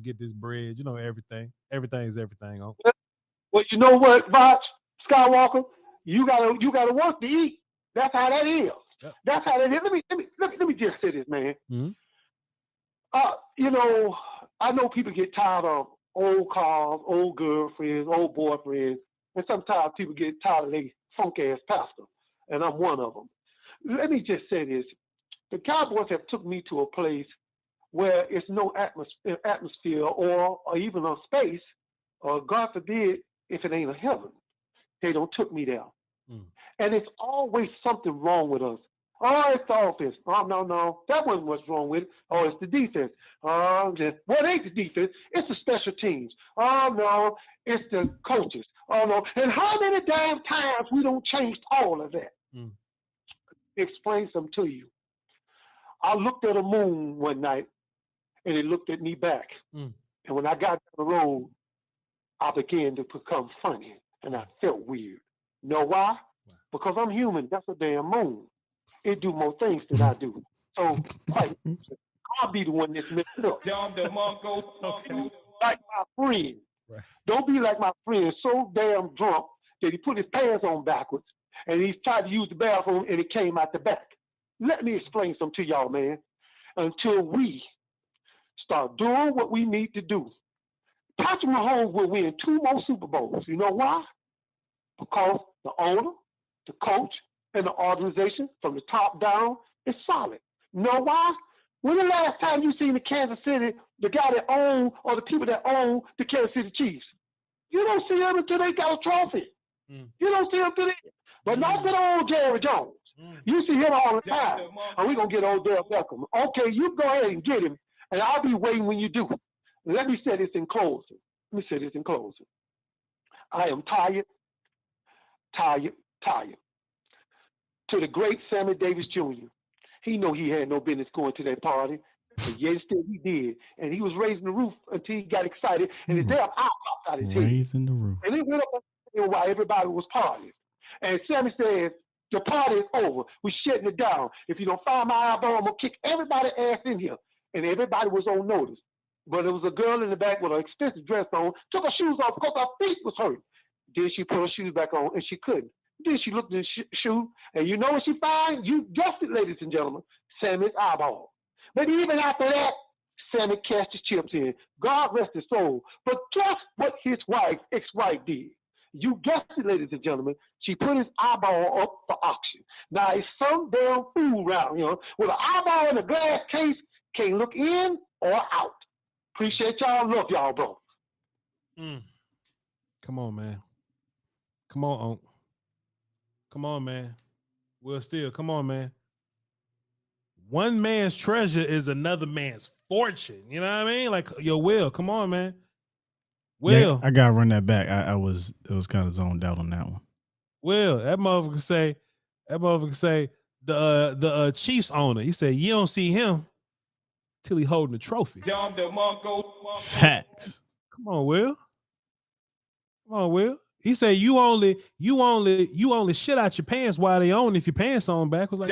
get this bread. You know, everything. Everything's everything. Unc. Well, you know what, Voch, Skywalker, you gotta work to eat. That's how that is. Yep. That's how that is. Let me just say this, man. Mm-hmm. I know people get tired of old cars, old girlfriends, old boyfriends, and sometimes people get tired of their funk-ass pastor, and I'm one of them. Let me just say this. The Cowboys have took me to a place where it's no atmosphere or even a space, or God forbid, if it ain't a heaven. They don't took me there. And it's always something wrong with us. Oh, it's the offense. Oh, no. That wasn't what's wrong with it. Oh, it's the defense. Well, it ain't the defense. It's the special teams. Oh, no. It's the coaches. Oh, no. And how many damn times we don't change all of that? Explain something to you. I looked at a moon one night, and he looked at me back. And when I got down the road, I began to become funny, and I felt weird. You know why? Because I'm human. That's a damn moon. It do more things than I do. So, like, I'll be the one that's messed up. Like my friend. Right. Don't be like my friend, so damn drunk that he put his pants on backwards, and he tried to use the bathroom, and it came out the back. Let me explain something to y'all, man. Until we start doing what we need to do, Patrick Mahomes will win 2 more Super Bowls. You know why? Because the owner, the coach, and the organization from the top down is solid. You know why? When the last time you seen the Kansas City, the guy that owned or the people that own the Kansas City Chiefs? You don't see them until they got a trophy. You don't see them until they, but not good old Jerry Jones. You see him all the time. And we're going to get old Dale Beckham. Okay, you go ahead and get him, and I'll be waiting when you do. Let me say this in closing. I am tired. To the great Sammy Davis Jr., he know he had no business going to that party, but yet still he did. And he was raising the roof until he got excited, and his damn eye popped out his head. Raising the roof. And he went up while everybody was partying. And Sammy said, the party is over. We're shutting it down. If you don't find my eyeball, I'm going to kick everybody's ass in here. And everybody was on notice. But there was a girl in the back with an expensive dress on, took her shoes off because her feet was hurt. Then she put her shoes back on, and she couldn't. Then she looked in the shoe, and you know what she found? You guessed it, ladies and gentlemen, Sammy's eyeball. But even after that, Sammy cashed his chips in. God rest his soul. But guess what his ex-wife did? You guessed it, ladies and gentlemen. She put his eyeball up for auction. Now, it's some damn fool around here with an eyeball in a glass case, can't look in or out. Appreciate y'all. Love y'all, bro. Come on, man. Come on, Unc. Come on, man. Will Steele, come on, man. One man's treasure is another man's fortune. You know what I mean? Like, yo, Will, come on, man. Will. Yeah, I gotta run that back. It was kind of zoned out on that one. Will, that motherfucker say the Chiefs owner. He said, you don't see him till he holding the trophy. Facts. Come on, Will. Come on, Will. He said you only shit out your pants while they on if your pants on back. Was like,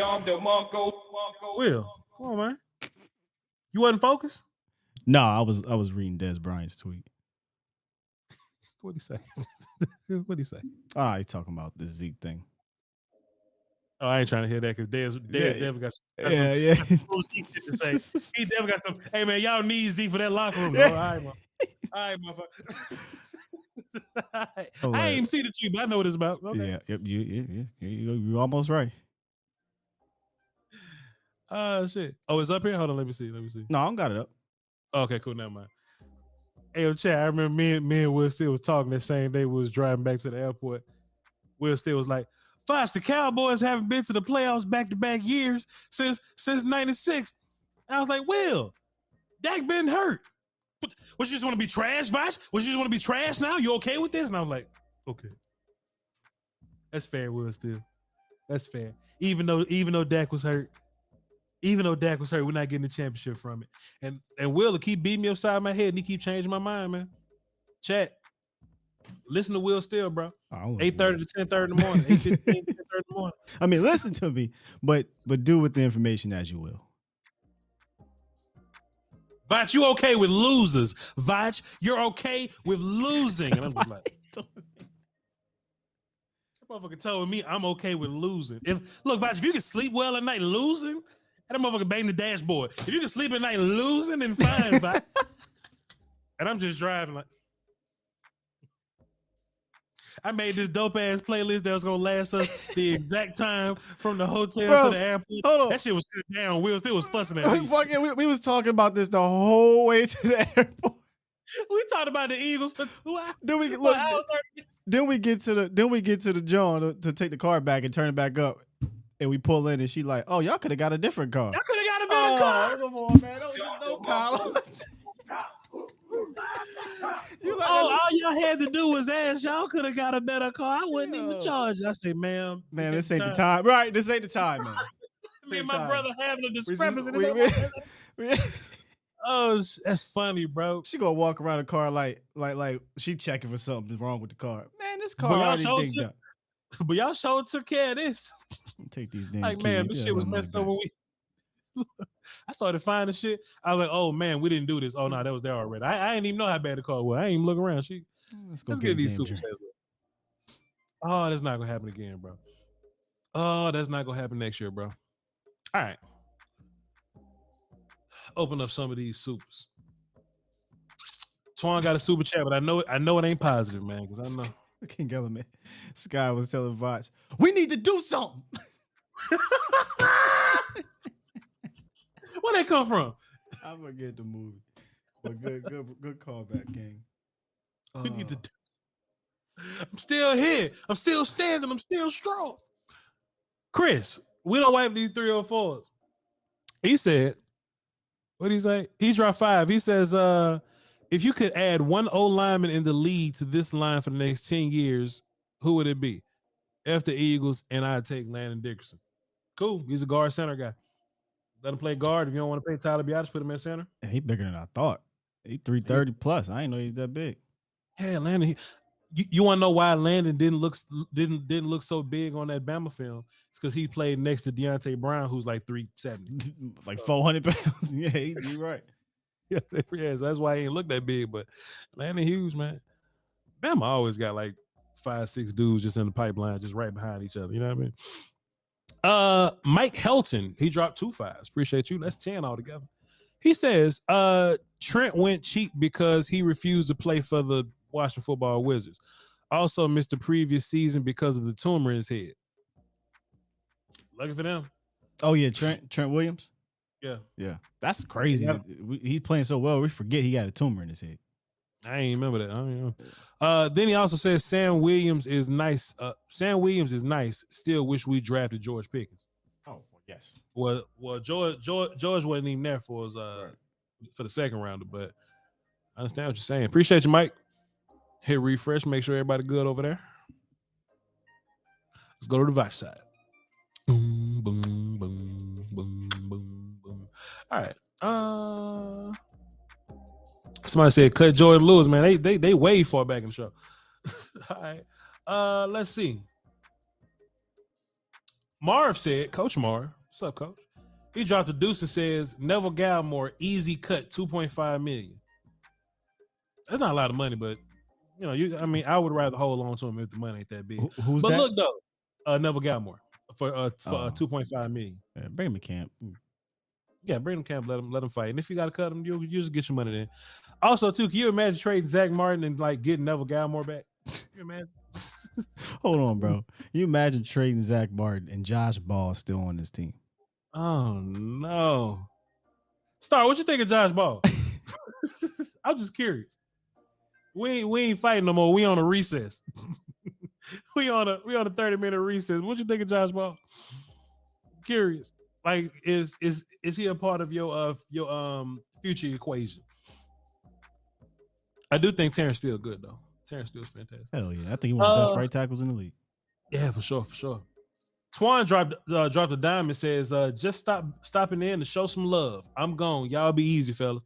Will, come on, man. You wasn't focused? No, I was reading Des Bryant's tweet. What'd he say? What'd he say? Oh, he's talking about the Zeke thing. Oh, I ain't trying to hear that because Des definitely got some to say. He definitely got some. Hey man, y'all need Zeke for that locker room. All right, motherfucker. I ain't even see the tweet, but I know what it's about. Okay. Yeah, yep, you almost right. Shit. Oh, it's up here. Hold on, let me see. No, I don't got it up. Okay, cool. Never mind. Hey, yo, Chad, I remember me and Will Steele was talking that same day we was driving back to the airport. Will Steele was like, Fox, the Cowboys haven't been to the playoffs back-to-back years since 96. And I was like, Will, Dak been hurt. What, you just want to be trash, Voch? What, you just want to be trash now? You okay with this? And I was like, okay. That's fair, Will Steele. That's fair. Even though Dak was hurt, we're not getting the championship from it. And Will keep beating me upside my head and he keep changing my mind, man. Chat. Listen to Will Steele, bro. 8:30 to 10:30 in the morning. 8:15 to 10:30 in the morning. I mean, listen to me, but do with the information as you will. Voch, you okay with losers? Voch, you're okay with losing. And I'm just like, that motherfucker told me I'm okay with losing. Look, Voch, if you can sleep well at night losing, that motherfucker bang the dashboard. If you can sleep at night losing, then fine, Voch. And I'm just driving like, I made this dope ass playlist that was gonna last us the exact time from the hotel to the airport. Hold on. That shit was shut down. Will still was fussing at me. We was talking about this the whole way to the airport. We talked about the Eagles for 2 hours. Then we get to the John to take the car back and turn it back up, and we pull in and she like, oh, y'all could have got a different car. Y'all could have got a better car. Come on, man. Don't pile. All y'all had to do was ask. Y'all could have got a better car. I wouldn't even charge. I say, ma'am, this ain't the time. Right, this ain't the time, man. Me and my brother having a discrepancy. Oh, that's funny, bro. She gonna walk around the car like she checking for something wrong with the car. Man, this car But y'all already showed dinged up. But y'all sure took care of this. Take these damn Like, keys. man, this shit was messed up when we. I started finding shit. I was like, oh man, we didn't do this. Oh no, that was there already. I didn't even know how bad the car was. I ain't even look around. Let's go Let's get get a these damn super drink. chats. Oh, that's not gonna happen again, bro. Oh, that's not gonna happen next year, bro. All right. Open up some of these supers. Twan got a super chat, but I know it ain't positive, man, because I know. King Element. Sky was telling Voch, we need to do something. Where they come from? I forget the movie. But good callback, King. We need to. I'm still here. I'm still standing. I'm still strong. Chris, we don't wipe these 304s. He said, what did he say? He dropped 5. He says, if you could add one O lineman in the league to this line for the next 10 years, who would it be? F the Eagles, and I'd take Landon Dickerson. Cool. He's a guard center guy. Let him play guard. If you don't want to pay Tyler Biadasz, put him at center. He bigger than I thought. He 330 plus. I didn't know he's that big. Yeah, Landon. You want to know why Landon didn't look so big on that Bama film? It's because he played next to Deontay Brown, who's like 370, like 400 pounds. Yeah, you're right. Yeah, so that's why he ain't look that big. But Landon Hughes, man, Bama always got like 5-6 dudes just in the pipeline, just right behind each other. You know what I mean? Mike Helton, he dropped 2 5s. Appreciate you. That's 10 altogether. He says, Trent went cheap because he refused to play for the Washington Football Wizards. Also missed the previous season because of the tumor in his head. Lucky for them. Oh yeah, Trent Williams. Yeah. That's crazy. Yeah. He's playing so well, we forget he got a tumor in his head. I ain't remember that. I don't know. Then he also says Sam Williams is nice. Sam Williams is nice. Still wish we drafted George Pickens. Oh yes. Well, George wasn't even there for his for the second rounder, but I understand what you're saying. Appreciate you, Mike. Hit refresh. Make sure everybody good over there. Let's go to the Voch side. Boom, boom, boom, boom, boom, boom. All right. Somebody said cut Jordan Lewis, man. They way far back in the show. All right. Let's see. Marv said, Coach Marv, what's up, Coach? He dropped a deuce and says Neville Gallimore, easy cut, $2.5 million. That's not a lot of money, but I would rather hold on to him if the money ain't that big. Who's but that? Look though, Neville Gallimore for $2.5 million. Yeah, bring him to camp. Yeah, bring him camp. Let him fight. And if you got to cut him, you just get your money then. Also, too, can you imagine trading Zack Martin and like getting Neville Gallimore back? Can you imagine? Hold on, bro. You imagine trading Zack Martin and Josh Ball still on this team? Oh no, Star, what you think of Josh Ball? I'm just curious. We ain't fighting no more. We on a recess. we on a 30-minute recess. What you think of Josh Ball? Curious. Like, is he a part of your future equation? I do think Terrence Steele good though. Terrence Steele's fantastic. Hell yeah, I think he one of the best right tackles in the league. Yeah, for sure. Twan dropped a dime and says, just stopping in to show some love. I'm gone. Y'all be easy, fellas.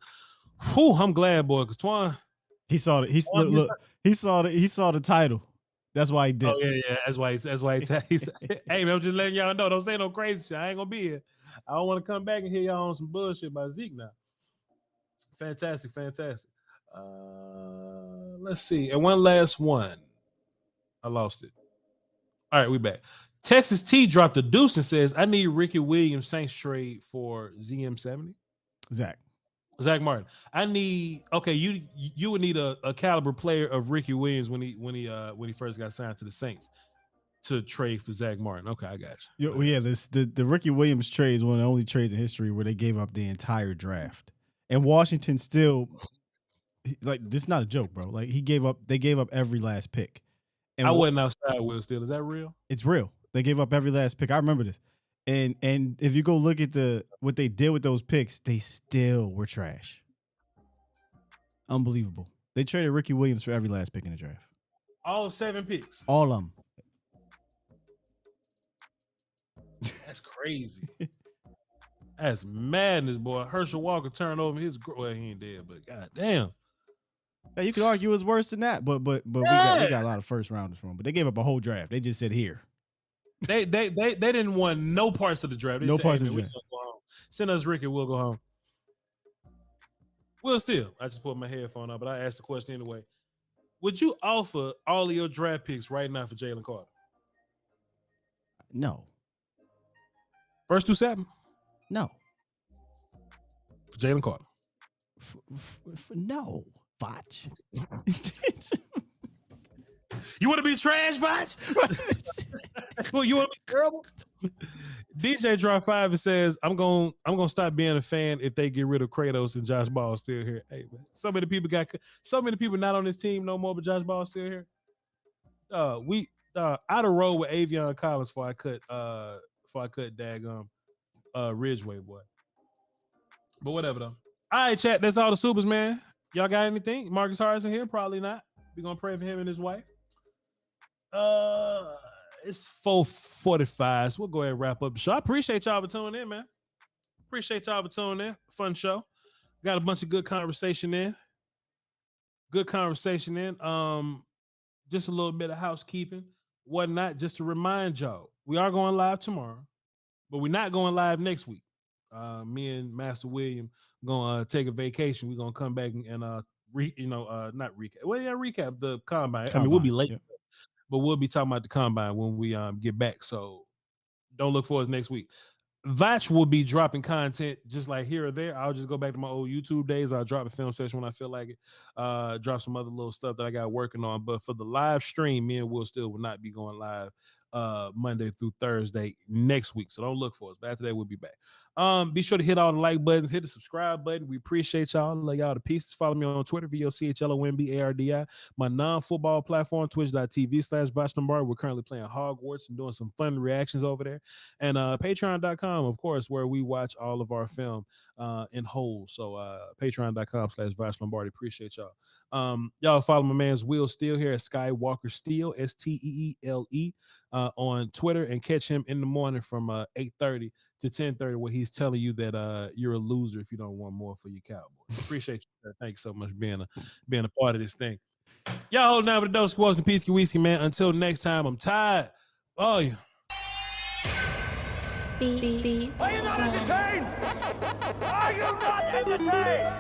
Whew, I'm glad, boy, because Twan. He saw it. He saw the title. That's why he did. Oh yeah. That's why he said, hey man, I'm just letting y'all know. Don't say no crazy shit. I ain't gonna be here. I don't want to come back and hear y'all on some bullshit about Zeke now. Fantastic. Let's see. And one last one. I lost it. All right, we back. Texas T dropped a deuce and says, I need Ricky Williams Saints trade for ZM70. Zack Martin. I need you would need a caliber player of Ricky Williams when he first got signed to the Saints to trade for Zack Martin. Okay, I got you. Yeah, the Ricky Williams trade is one of the only trades in history where they gave up the entire draft. And Washington still, like, this is not a joke, bro. Like, they gave up every last pick. And I wasn't outside with Steele. Is that real? It's real. They gave up every last pick. I remember this. And if you go look at what they did with those picks, they still were trash. Unbelievable. They traded Ricky Williams for every last pick in the draft. All 7 picks. All of them. That's crazy. That's madness, boy. Herschel Walker turned over his. Well, he ain't dead, but goddamn. Hey, you could argue it's worse than that, but we got a lot of first rounders from him. But they gave up a whole draft. They just said here. They didn't want no parts of the draft. They No said, parts hey, of the man, draft. Go home. Send us Ricky, we'll go home. Will Steele. I just put my headphone on, but I asked the question anyway. Would you offer all of your draft picks right now for Jalen Carter? No. First 2 7? No. For Jalen Carter. No. Voch. You want to be trash, Voch? Well, you want to be terrible? DJ Drop 5 and says, I'm gonna stop being a fan if they get rid of Kratos and Josh Ball still here. Hey, man, so many people not on this team no more, but Josh Ball still here. We out of road with Avion Collins before I cut daggum Ridgeway, boy. But whatever though. All right, chat. That's all the supers, man. Y'all got anything? Marcus Harrison here? Probably not. We're gonna pray for him and his wife. It's 4:45. So we'll go ahead and wrap up the show. I appreciate y'all for tuning in, man. Appreciate y'all for tuning in. Fun show. Got a bunch of good conversation in. Just a little bit of housekeeping, whatnot. Just to remind y'all, we are going live tomorrow, but we're not going live next week. Me and Master William gonna take a vacation. We're gonna come back and recap the combine. I mean, we'll be late. Yeah. But we'll be talking about the combine when we get back. So don't look for us next week. Voch will be dropping content just like here or there. I'll just go back to my old YouTube days. I'll drop a film session when I feel like it. Drop some other little stuff that I got working on. But for the live stream, me and Will Steele will not be going live Monday through Thursday next week. So don't look for us. But after that, we'll be back. Be sure to hit all the like buttons, hit the subscribe button. We appreciate y'all. Lay y'all the pieces. Follow me on Twitter, VOCHLOMBARDI. My non-football platform, twitch.tv/Voch Lombardi. We're currently playing Hogwarts and doing some fun reactions over there. And patreon.com, of course, where we watch all of our film in whole. So patreon.com/Voch Lombardi. Appreciate y'all. Y'all follow my man's Will Steele here at Skywalker Steele, STEELE, on Twitter, and catch him in the morning from 8:30 to 10:30, where he's telling you that you're a loser if you don't want more for your Cowboys. Appreciate you, sir. Thank you so much for being a part of this thing. Y'all holding down for the Dose Squads and Peasky Whiskey, man. Until next time, I'm tired. Oh yeah. Are you not entertained? Are you not entertained?